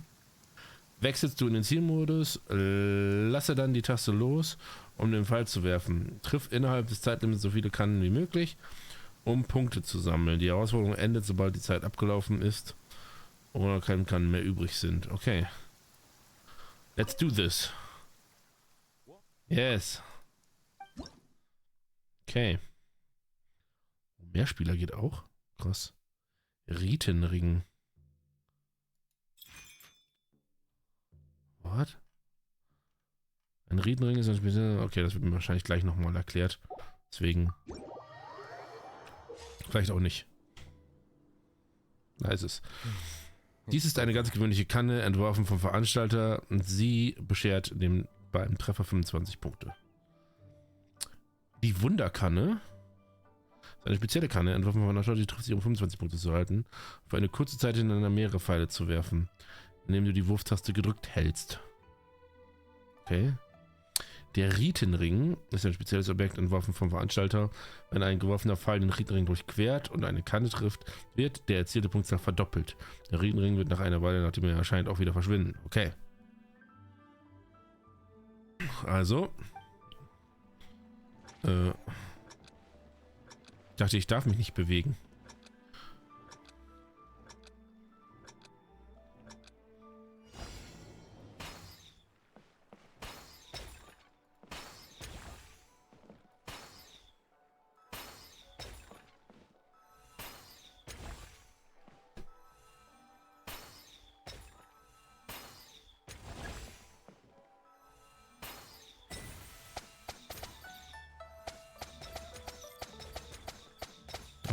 wechselst du in den Zielmodus, lasse dann die Taste los, um den Pfeil zu werfen. Triff innerhalb des Zeitlimits so viele Kannen wie möglich, um Punkte zu sammeln. Die Herausforderung endet, sobald die Zeit abgelaufen ist oder keine Kannen mehr übrig sind. Okay. Let's do this. Yes. Okay. Mehrspieler geht auch? Krass. Ritenring. What? Ein Ritenring ist ein Spiel. Okay, das wird mir wahrscheinlich gleich nochmal erklärt. Deswegen. Vielleicht auch nicht. Da ist es. Dies ist eine ganz gewöhnliche Kanne, entworfen vom Veranstalter, und sie beschert dem beim Treffer 25 Punkte. Die Wunderkanne ist eine spezielle Kanne, entworfen vom Veranstalter, die trifft sich, um 25 Punkte zu halten, für eine kurze Zeit hintereinander mehrere Pfeile zu werfen, indem du die Wurftaste gedrückt hältst. Okay. Der Ritenring ist ein spezielles Objekt, entworfen vom Veranstalter. Wenn ein geworfener Pfeil den Ritenring durchquert und eine Kanne trifft, wird der erzielte Punktzahl verdoppelt. Der Ritenring wird nach einer Weile, nachdem er erscheint, auch wieder verschwinden. Okay. Also. Ich dachte, ich darf mich nicht bewegen.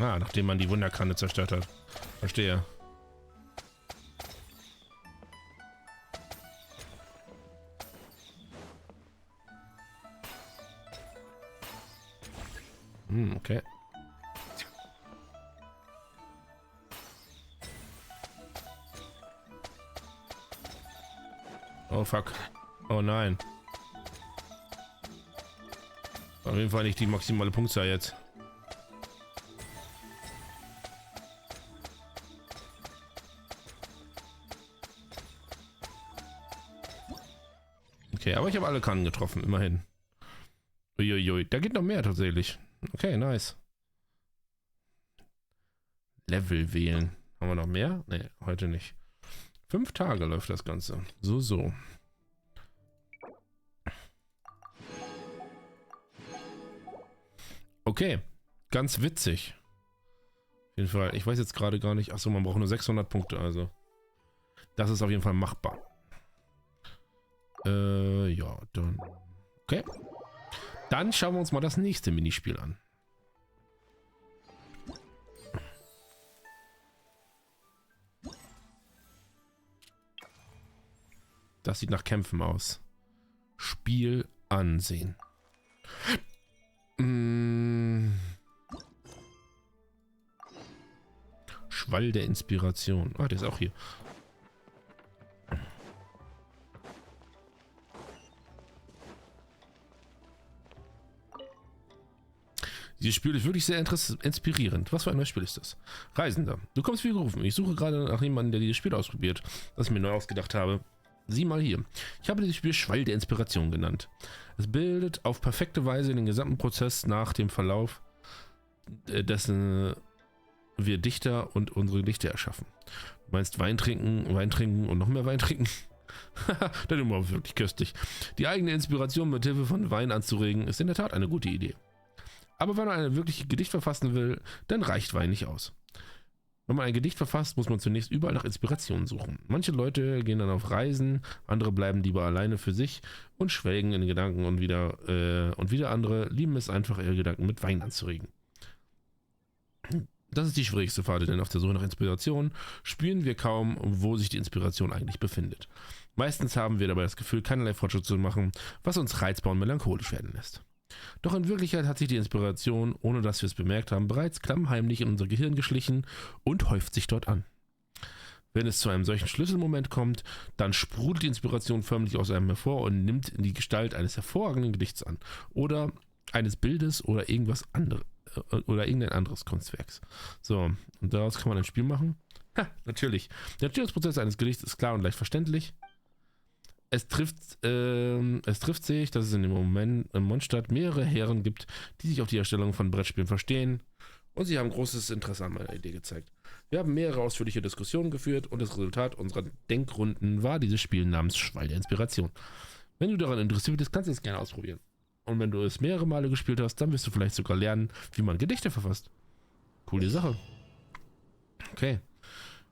Ah, nachdem man die Wunderkanne zerstört hat. Verstehe. Okay. Oh fuck. Oh nein. Auf jeden Fall nicht die maximale Punktzahl jetzt. Okay, aber ich habe alle Kannen getroffen, immerhin. Uiuiui, da geht noch mehr tatsächlich. Okay, nice. Level wählen. Haben wir noch mehr? Ne, heute nicht. 5 Tage läuft das Ganze. So. Okay, ganz witzig. Auf jeden Fall, ich weiß jetzt gerade gar nicht. Achso, man braucht nur 600 Punkte, also. Das ist auf jeden Fall machbar. Ja, dann. Okay. Dann schauen wir uns mal das nächste Minispiel an. Das sieht nach Kämpfen aus. Spiel ansehen. Schwall der Inspiration. Ah, der ist auch hier. Dieses Spiel ist wirklich sehr inspirierend. Was für ein neues Spiel ist das? Reisender. Du kommst wie gerufen. Ich suche gerade nach jemandem, der dieses Spiel ausprobiert, das ich mir neu ausgedacht habe. Sieh mal hier. Ich habe dieses Spiel Schwall der Inspiration genannt. Es bildet auf perfekte Weise den gesamten Prozess nach dem Verlauf, dessen wir Dichter und unsere Gedichte erschaffen. Du meinst Wein trinken und noch mehr Wein trinken? Das ist immer wirklich köstlich. Die eigene Inspiration mit Hilfe von Wein anzuregen, ist in der Tat eine gute Idee. Aber wenn man ein wirkliches Gedicht verfassen will, dann reicht Wein nicht aus. Wenn man ein Gedicht verfasst, muss man zunächst überall nach Inspirationen suchen. Manche Leute gehen dann auf Reisen, andere bleiben lieber alleine für sich und schwelgen in Gedanken und wieder andere lieben es einfach, ihre Gedanken mit Wein anzuregen. Das ist die schwierigste Phase, denn auf der Suche nach Inspiration spüren wir kaum, wo sich die Inspiration eigentlich befindet. Meistens haben wir dabei das Gefühl, keinerlei Fortschritt zu machen, was uns reizbar und melancholisch werden lässt. Doch in Wirklichkeit hat sich die Inspiration, ohne dass wir es bemerkt haben, bereits klammheimlich in unser Gehirn geschlichen und häuft sich dort an. Wenn es zu einem solchen Schlüsselmoment kommt, dann sprudelt die Inspiration förmlich aus einem hervor und nimmt die Gestalt eines hervorragenden Gedichts an oder eines Bildes oder irgendein anderes Kunstwerks. So, und daraus kann man ein Spiel machen. Natürlich. Der Entstehungsprozess eines Gedichts ist klar und leicht verständlich. Es trifft sich, dass es in dem Moment in Mondstadt mehrere Herren gibt, die sich auf die Erstellung von Brettspielen verstehen, und sie haben großes Interesse an meiner Idee gezeigt. Wir haben mehrere ausführliche Diskussionen geführt und das Resultat unserer Denkrunden war dieses Spiel namens Schwall der Inspiration. Wenn du daran interessiert bist, kannst du es gerne ausprobieren. Und wenn du es mehrere Male gespielt hast, dann wirst du vielleicht sogar lernen, wie man Gedichte verfasst. Coole Sache. Okay.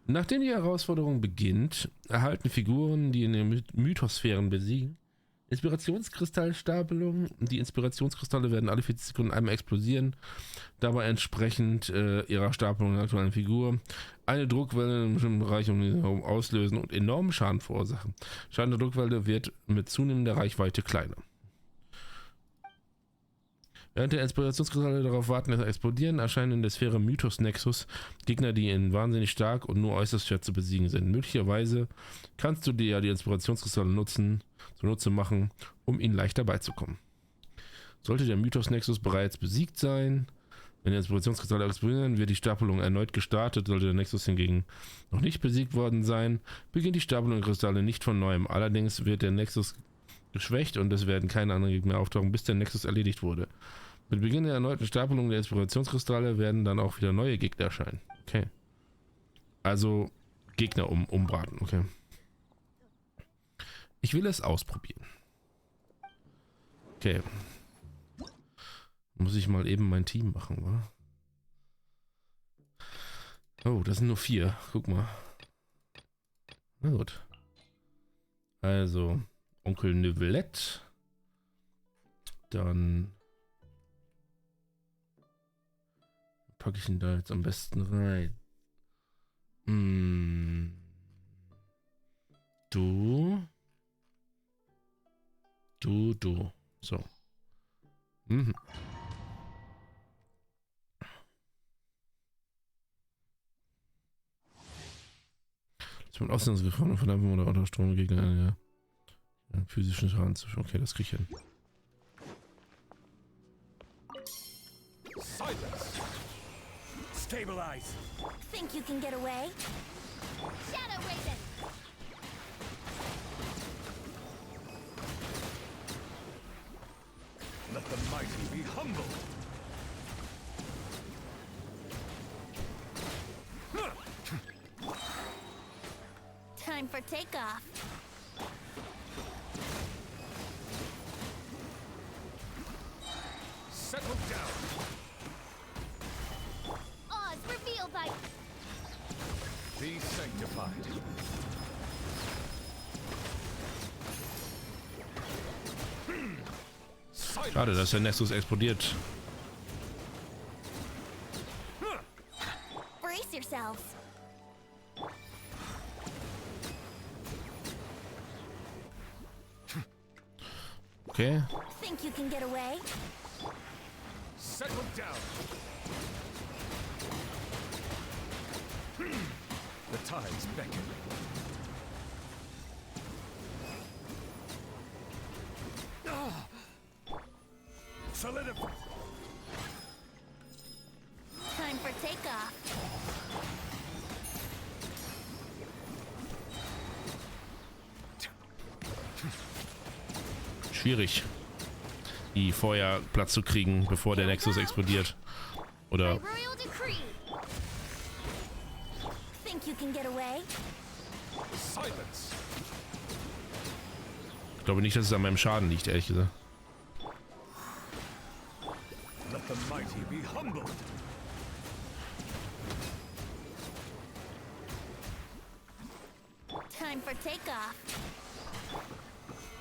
Nachdem die Herausforderung beginnt, erhalten Figuren, die in den Mythosphären besiegen, Inspirationskristallstapelungen. Die Inspirationskristalle werden alle 40 Sekunden einmal explodieren, dabei entsprechend ihrer Stapelung der aktuellen Figur eine Druckwelle in einem bestimmten Bereich um den herum auslösen und enormen Schaden verursachen. Schaden der Druckwelle wird mit zunehmender Reichweite kleiner. Während der Inspirationskristalle darauf warten, dass sie explodieren, erscheinen in der Sphäre Mythos-Nexus Gegner, die in wahnsinnig stark und nur äußerst schwer zu besiegen sind. Möglicherweise kannst du dir ja die Inspirationskristalle zunutze machen, um ihnen leichter beizukommen. Sollte der Mythos-Nexus bereits besiegt sein, wenn die Inspirationskristalle explodieren, wird die Stapelung erneut gestartet. Sollte der Nexus hingegen noch nicht besiegt worden sein, beginnt die Stapelung der Kristalle nicht von neuem. Allerdings wird der Nexus geschwächt und es werden keine anderen Gegner auftauchen, bis der Nexus erledigt wurde. Mit Beginn der erneuten Stapelung der Inspirationskristalle werden dann auch wieder neue Gegner erscheinen. Okay. Also Gegner umbraten, okay. Ich will es ausprobieren. Okay. Muss ich mal eben mein Team machen, wa? Oh, das sind nur 4. Guck mal. Na gut. Also, Onkel Neuvillette. Dann packe ich ihn da jetzt am besten rein. Du. So. Das wird Auslandsgefahren von einem Moderator Strom gegen einen physischen Schaden zu. Okay, das krieg ich hin. Silence! Stabilize! Think you can get away? Shadow Raven! Let the mighty be humble! Time for takeoff. Settle down! Oz revealed by... Be sanctified. Schade, dass der Nexus explodiert. Brace yourselves. Okay. Think you can get away? Settle down! The tides beckon. Solidify! Time for takeoff. schwierig, die vorher Platz zu kriegen, bevor der Nexus explodiert. Oder... Royal decree. Think you can get away? Silence. Ich glaube nicht, dass es an meinem Schaden liegt, ehrlich gesagt. Let the mighty be humbled. Time for takeoff.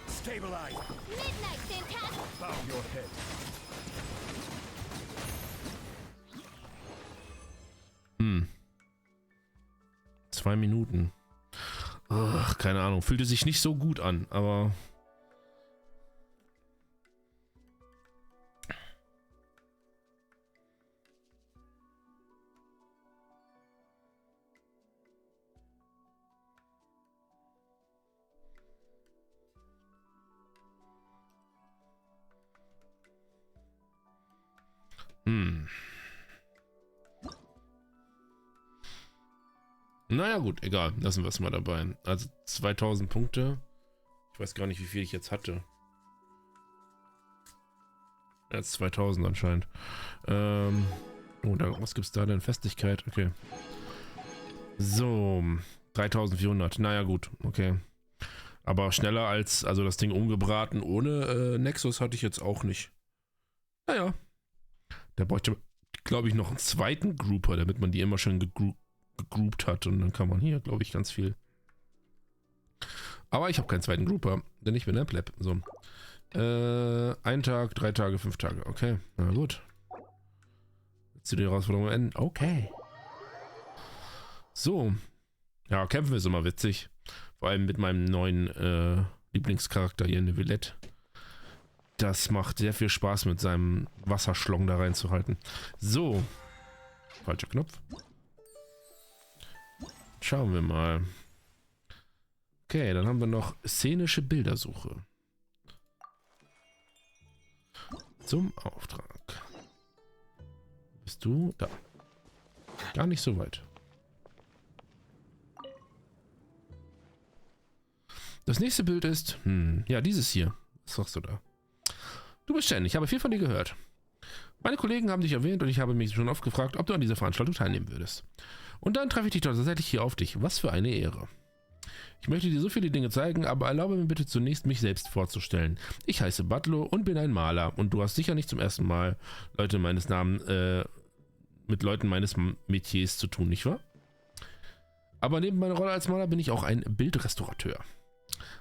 Stabilize. Midnight, fantastic. Bow your head. Hm. 2 Minuten. Ach, keine Ahnung. Fühlte sich nicht so gut an, aber... Naja gut, egal. Lassen wir es mal dabei. Also 2000 Punkte. Ich weiß gar nicht, wie viel ich jetzt hatte. Jetzt 2000 anscheinend. Oh, was gibt's da denn? Festigkeit, okay. So, 3400. Naja gut, okay. Aber schneller als, also das Ding umgebraten ohne Nexus hatte ich jetzt auch nicht. Naja. Der bräuchte, glaube ich, noch einen zweiten Grouper, damit man die immer schön gegroupt hat. Und dann kann man hier, glaube ich, ganz viel. Aber ich habe keinen zweiten Grouper, denn ich bin der Pleb. So. 1 Tag, 3 Tage, 5 Tage. Okay, na gut. Willst du die Herausforderung enden? Okay. So. Ja, kämpfen ist immer witzig. Vor allem mit meinem neuen Lieblingscharakter hier, eine Villette. Das macht sehr viel Spaß, mit seinem Wasserschlong da reinzuhalten. So. Falscher Knopf. Schauen wir mal. Okay, dann haben wir noch szenische Bildersuche. Zum Auftrag. Bist du da? Gar nicht so weit. Das nächste Bild ist, ja, dieses hier. Was sagst du da? Du bist Jen, ich habe viel von dir gehört. Meine Kollegen haben dich erwähnt und ich habe mich schon oft gefragt, ob du an dieser Veranstaltung teilnehmen würdest. Und dann treffe ich dich doch tatsächlich hier auf dich. Was für eine Ehre. Ich möchte dir so viele Dinge zeigen, aber erlaube mir bitte zunächst, mich selbst vorzustellen. Ich heiße Butlo und bin ein Maler und du hast sicher nicht zum ersten Mal mit Leuten meines Metiers zu tun, nicht wahr? Aber neben meiner Rolle als Maler bin ich auch ein Bildrestaurateur.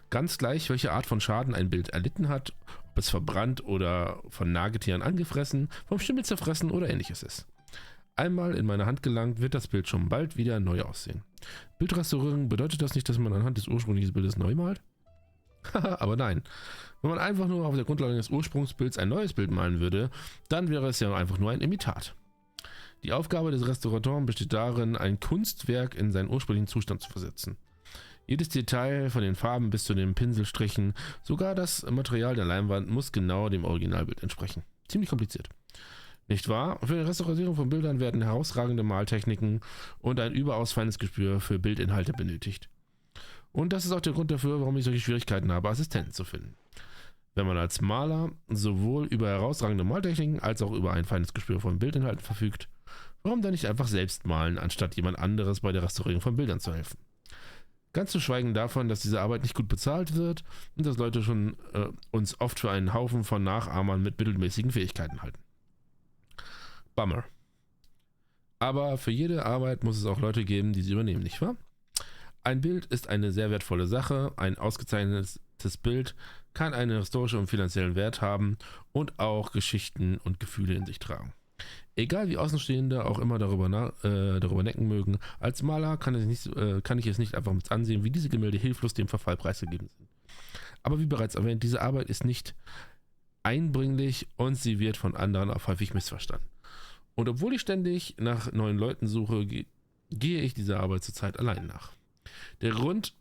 Ganz gleich, welche Art von Schaden ein Bild erlitten hat, ob es verbrannt oder von Nagetieren angefressen, vom Schimmel zerfressen oder ähnliches ist. Einmal in meine Hand gelangt, wird das Bild schon bald wieder neu aussehen. Bildrestaurierung, bedeutet das nicht, dass man anhand des ursprünglichen Bildes neu malt? Haha, aber nein. Wenn man einfach nur auf der Grundlage des Ursprungsbilds ein neues Bild malen würde, dann wäre es ja einfach nur ein Imitat. Die Aufgabe des Restaurateurs besteht darin, ein Kunstwerk in seinen ursprünglichen Zustand zu versetzen. Jedes Detail, von den Farben bis zu den Pinselstrichen, sogar das Material der Leinwand muss genau dem Originalbild entsprechen. Ziemlich kompliziert. Nicht wahr? Für die Restaurierung von Bildern werden herausragende Maltechniken und ein überaus feines Gespür für Bildinhalte benötigt. Und das ist auch der Grund dafür, warum ich solche Schwierigkeiten habe, Assistenten zu finden. Wenn man als Maler sowohl über herausragende Maltechniken als auch über ein feines Gespür von Bildinhalten verfügt, warum dann nicht einfach selbst malen, anstatt jemand anderes bei der Restaurierung von Bildern zu helfen? Ganz zu schweigen davon, dass diese Arbeit nicht gut bezahlt wird und dass Leute schon uns oft für einen Haufen von Nachahmern mit mittelmäßigen Fähigkeiten halten. Bummer. Aber für jede Arbeit muss es auch Leute geben, die sie übernehmen, nicht wahr? Ein Bild ist eine sehr wertvolle Sache, ein ausgezeichnetes Bild kann einen historischen und finanziellen Wert haben und auch Geschichten und Gefühle in sich tragen. Egal wie Außenstehende auch immer darüber necken mögen, als Maler kann ich es nicht einfach mit ansehen, wie diese Gemälde hilflos dem Verfall preisgegeben sind. Aber wie bereits erwähnt, diese Arbeit ist nicht einbringlich und sie wird von anderen auch häufig missverstanden. Und obwohl ich ständig nach neuen Leuten suche, gehe ich dieser Arbeit zurzeit allein nach. Der Grund,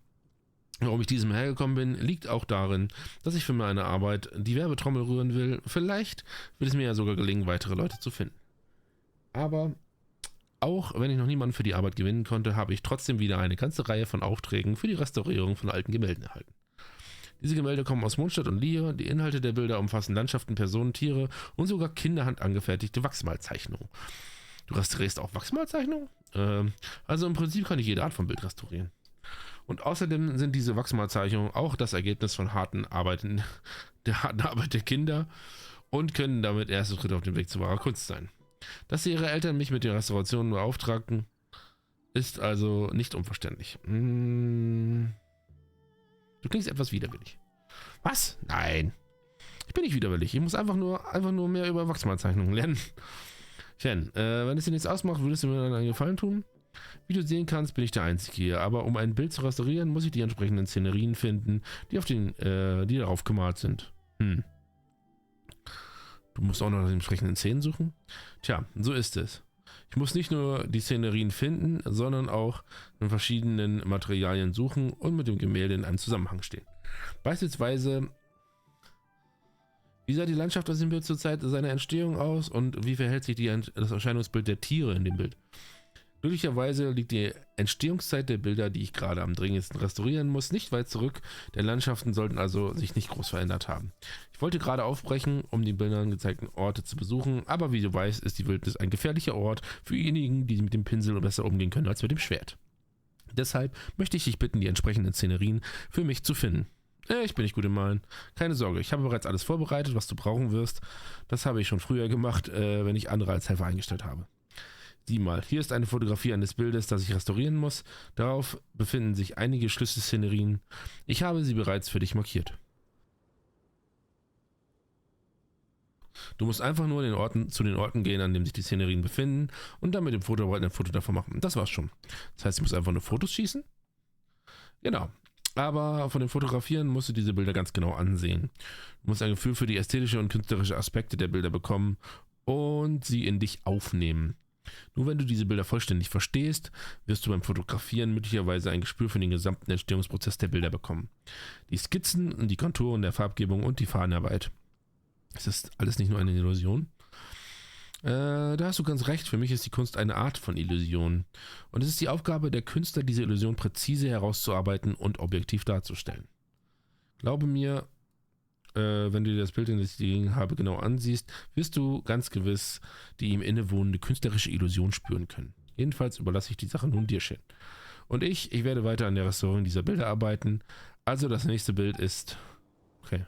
warum ich diesem hergekommen bin, liegt auch darin, dass ich für meine Arbeit die Werbetrommel rühren will. Vielleicht wird es mir ja sogar gelingen, weitere Leute zu finden. Aber auch wenn ich noch niemanden für die Arbeit gewinnen konnte, habe ich trotzdem wieder eine ganze Reihe von Aufträgen für die Restaurierung von alten Gemälden erhalten. Diese Gemälde kommen aus Mondstadt und Liyue. Die Inhalte der Bilder umfassen Landschaften, Personen, Tiere und sogar Kinderhand angefertigte Wachsmalzeichnungen. Du restaurierst auch Wachsmalzeichnungen? Also im Prinzip kann ich jede Art von Bild restaurieren. Und außerdem sind diese Wachsmalzeichnungen auch das Ergebnis von der harten Arbeit der Kinder und können damit erste Schritte auf dem Weg zu wahrer Kunst sein. Dass ihre Eltern mich mit den Restaurationen beauftragten, ist also nicht unverständlich. Du klingst etwas widerwillig. Was? Nein. Ich bin nicht widerwillig. Ich muss einfach nur mehr über Wachsmalzeichnungen lernen. Chen, wenn es dir nichts ausmacht, würdest du mir dann einen Gefallen tun? Wie du sehen kannst, bin ich der Einzige hier, aber um ein Bild zu restaurieren, muss ich die entsprechenden Szenerien finden, die darauf gemalt sind. Du musst auch noch nach den entsprechenden Szenen suchen? Tja, so ist es. Ich muss nicht nur die Szenerien finden, sondern auch in verschiedenen Materialien suchen und mit dem Gemälde in einem Zusammenhang stehen. Beispielsweise, wie sah die Landschaft aus dem Bild zur Zeit seiner Entstehung aus und wie verhält sich das Erscheinungsbild der Tiere in dem Bild? Glücklicherweise liegt die Entstehungszeit der Bilder, die ich gerade am dringendsten restaurieren muss, nicht weit zurück. Der Landschaften sollten also sich nicht groß verändert haben. Ich wollte gerade aufbrechen, um die Bildern gezeigten Orte zu besuchen, aber wie du weißt, ist die Wildnis ein gefährlicher Ort für diejenigen, die mit dem Pinsel besser umgehen können als mit dem Schwert. Deshalb möchte ich dich bitten, die entsprechenden Szenerien für mich zu finden. Ich bin nicht gut im Malen. Keine Sorge, ich habe bereits alles vorbereitet, was du brauchen wirst. Das habe ich schon früher gemacht, wenn ich andere als Helfer eingestellt habe. Sieh mal, hier ist eine Fotografie eines Bildes, das ich restaurieren muss. Darauf befinden sich einige Schlüsselszenerien. Ich habe sie bereits für dich markiert. Du musst einfach nur zu den Orten gehen, an denen sich die Szenerien befinden und dann mit dem Fotoapparat ein Foto davon machen. Das war's schon. Das heißt, ich muss einfach nur Fotos schießen? Genau. Aber von dem Fotografieren musst du diese Bilder ganz genau ansehen. Du musst ein Gefühl für die ästhetische und künstlerische Aspekte der Bilder bekommen und sie in dich aufnehmen. Nur wenn du diese Bilder vollständig verstehst, wirst du beim Fotografieren möglicherweise ein Gespür für den gesamten Entstehungsprozess der Bilder bekommen. Die Skizzen und die Konturen der Farbgebung und die Farbenarbeit. Es ist alles nicht nur eine Illusion. Da hast du ganz recht, für mich ist die Kunst eine Art von Illusion. Und es ist die Aufgabe der Künstler, diese Illusion präzise herauszuarbeiten und objektiv darzustellen. Glaube mir, wenn du dir das Bild, das ich dir habe, genau ansiehst, wirst du ganz gewiss die ihm innewohnende künstlerische Illusion spüren können. Jedenfalls überlasse ich die Sache nun dir, Shin. Und ich werde weiter an der Restaurierung dieser Bilder arbeiten. Also das nächste Bild ist... Okay.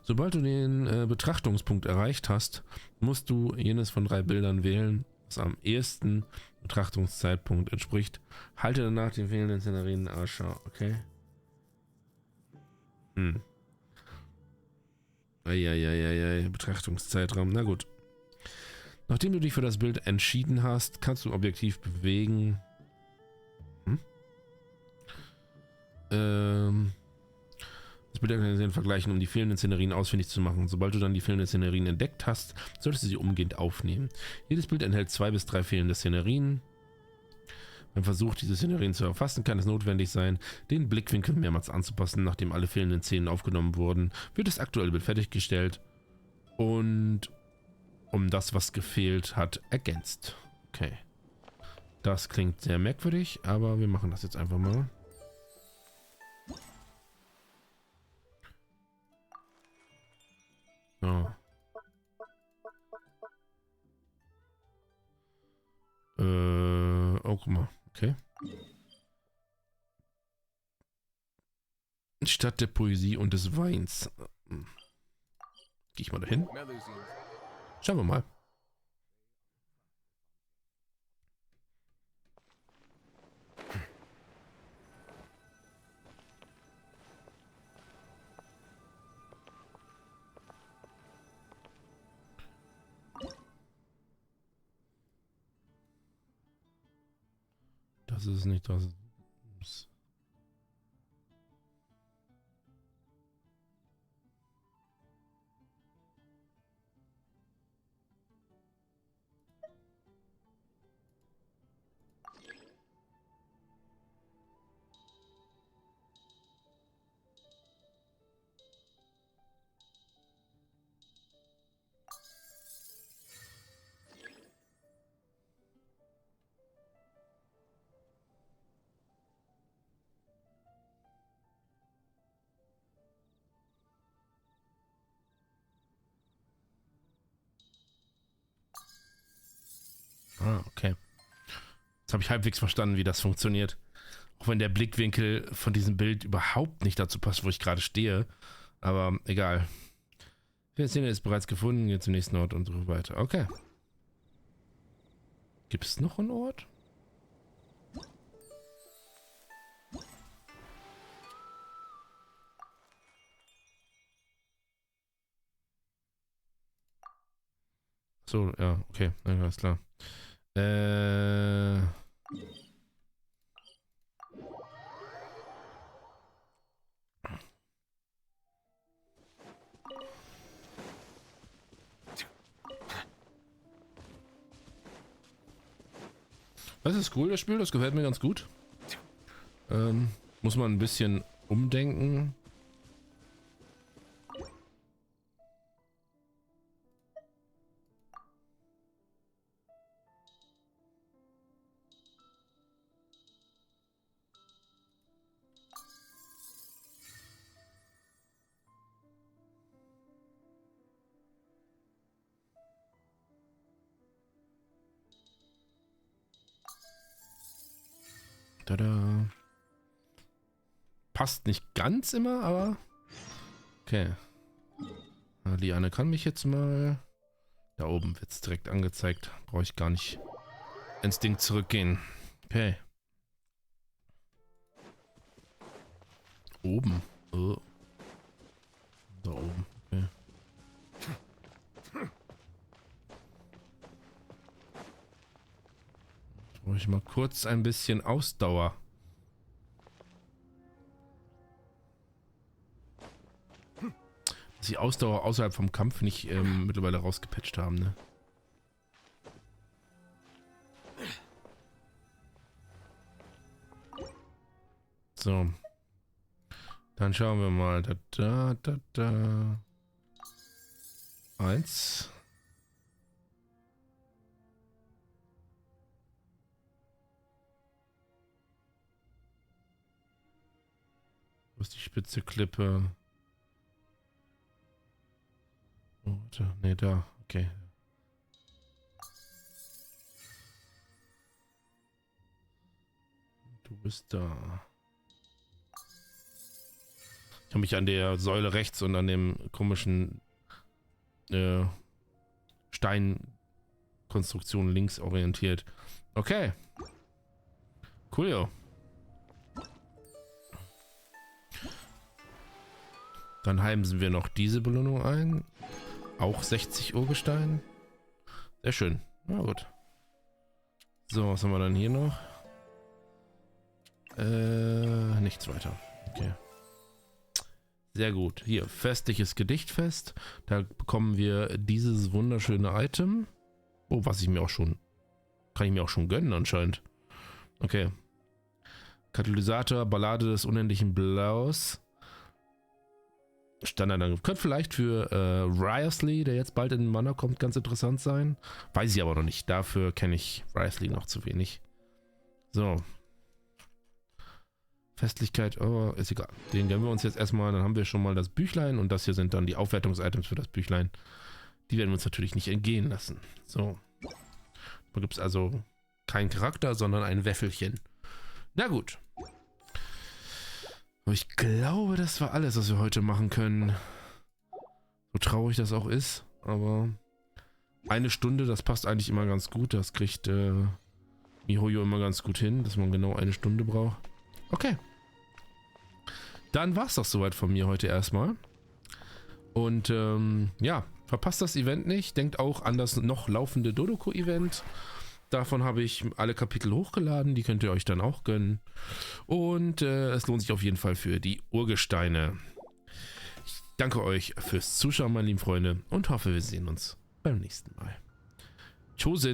Sobald du den Betrachtungspunkt erreicht hast, musst du jenes von 3 Bildern wählen, was am ehesten Betrachtungszeitpunkt entspricht. Halte danach den fehlenden Szenerien Ausschau, okay? Eieieiei, Betrachtungszeitraum, na gut. Nachdem du dich für das Bild entschieden hast, kannst du objektiv bewegen. Das Bild kann vergleichen, um die fehlenden Szenerien ausfindig zu machen. Sobald du dann die fehlenden Szenerien entdeckt hast, solltest du sie umgehend aufnehmen. Jedes Bild enthält 2 bis 3 fehlende Szenerien. Beim Versuch, diese Szenerien zu erfassen, kann es notwendig sein, den Blickwinkel mehrmals anzupassen. Nachdem alle fehlenden Szenen aufgenommen wurden, wird das aktuelle Bild fertiggestellt und um das, was gefehlt hat, ergänzt. Okay. Das klingt sehr merkwürdig, aber wir machen das jetzt einfach mal. So. Oh, guck mal. Okay. Stadt der Poesie und des Weins. Gehe ich mal dahin. Schauen wir mal. Das ist nicht das. Ah, okay. Jetzt habe ich halbwegs verstanden, wie das funktioniert. Auch wenn der Blickwinkel von diesem Bild überhaupt nicht dazu passt, wo ich gerade stehe. Aber egal. Der Single ist bereits gefunden, geht zum nächsten Ort und so weiter. Okay. Gibt es noch einen Ort? So, ja, okay, ja, alles klar. Das ist cool, das Spiel, das gefällt mir ganz gut. Muss man ein bisschen umdenken. Tada. Passt nicht ganz immer, aber okay. Die Anne kann mich jetzt mal. Da oben wird es direkt angezeigt. Brauche ich gar nicht ins Ding zurückgehen. Okay. Oben. Oh. Da oben. Okay. Brauche ich mal kurz ein bisschen Ausdauer. Dass die Ausdauer außerhalb vom Kampf nicht mittlerweile rausgepatcht haben, ne? So. Dann schauen wir mal. Da. 1. Wo ist die spitze Klippe? Oh, warte. Ne, da. Okay. Du bist da. Ich habe mich an der Säule rechts und an dem komischen Steinkonstruktion links orientiert. Okay. Coolio. Dann heimsen wir noch diese Belohnung ein. Auch 60 Urgestein. Sehr schön. Na gut. So, was haben wir dann hier noch? Nichts weiter. Okay. Sehr gut. Hier, festliches Gedichtfest. Da bekommen wir dieses wunderschöne Item. Oh, was ich mir auch schon... Kann ich mir auch schon gönnen anscheinend. Okay. Katalysator, Ballade des unendlichen Blaus. Standardangriff. Könnte vielleicht für Riosley, der jetzt bald in den Mana kommt, ganz interessant sein. Weiß ich aber noch nicht. Dafür kenne ich Riosley noch zu wenig. So. Festlichkeit, oh, ist egal. Den gönnen wir uns jetzt erstmal. Dann haben wir schon mal das Büchlein und das hier sind dann die Aufwertungsitems für das Büchlein. Die werden wir uns natürlich nicht entgehen lassen. So. Da gibt es also keinen Charakter, sondern ein Wäffelchen. Na gut. Aber ich glaube, das war alles, was wir heute machen können. So traurig das auch ist, aber eine Stunde, das passt eigentlich immer ganz gut. Das kriegt Mihoyo immer ganz gut hin, dass man genau eine Stunde braucht. Okay. Dann war es doch soweit von mir heute erstmal. Und ja, verpasst das Event nicht. Denkt auch an das noch laufende Dodoko-Event. Davon habe ich alle Kapitel hochgeladen. Die könnt ihr euch dann auch gönnen. Und es lohnt sich auf jeden Fall für die Urgesteine. Ich danke euch fürs Zuschauen, meine lieben Freunde. Und hoffe, wir sehen uns beim nächsten Mal. Tschüss.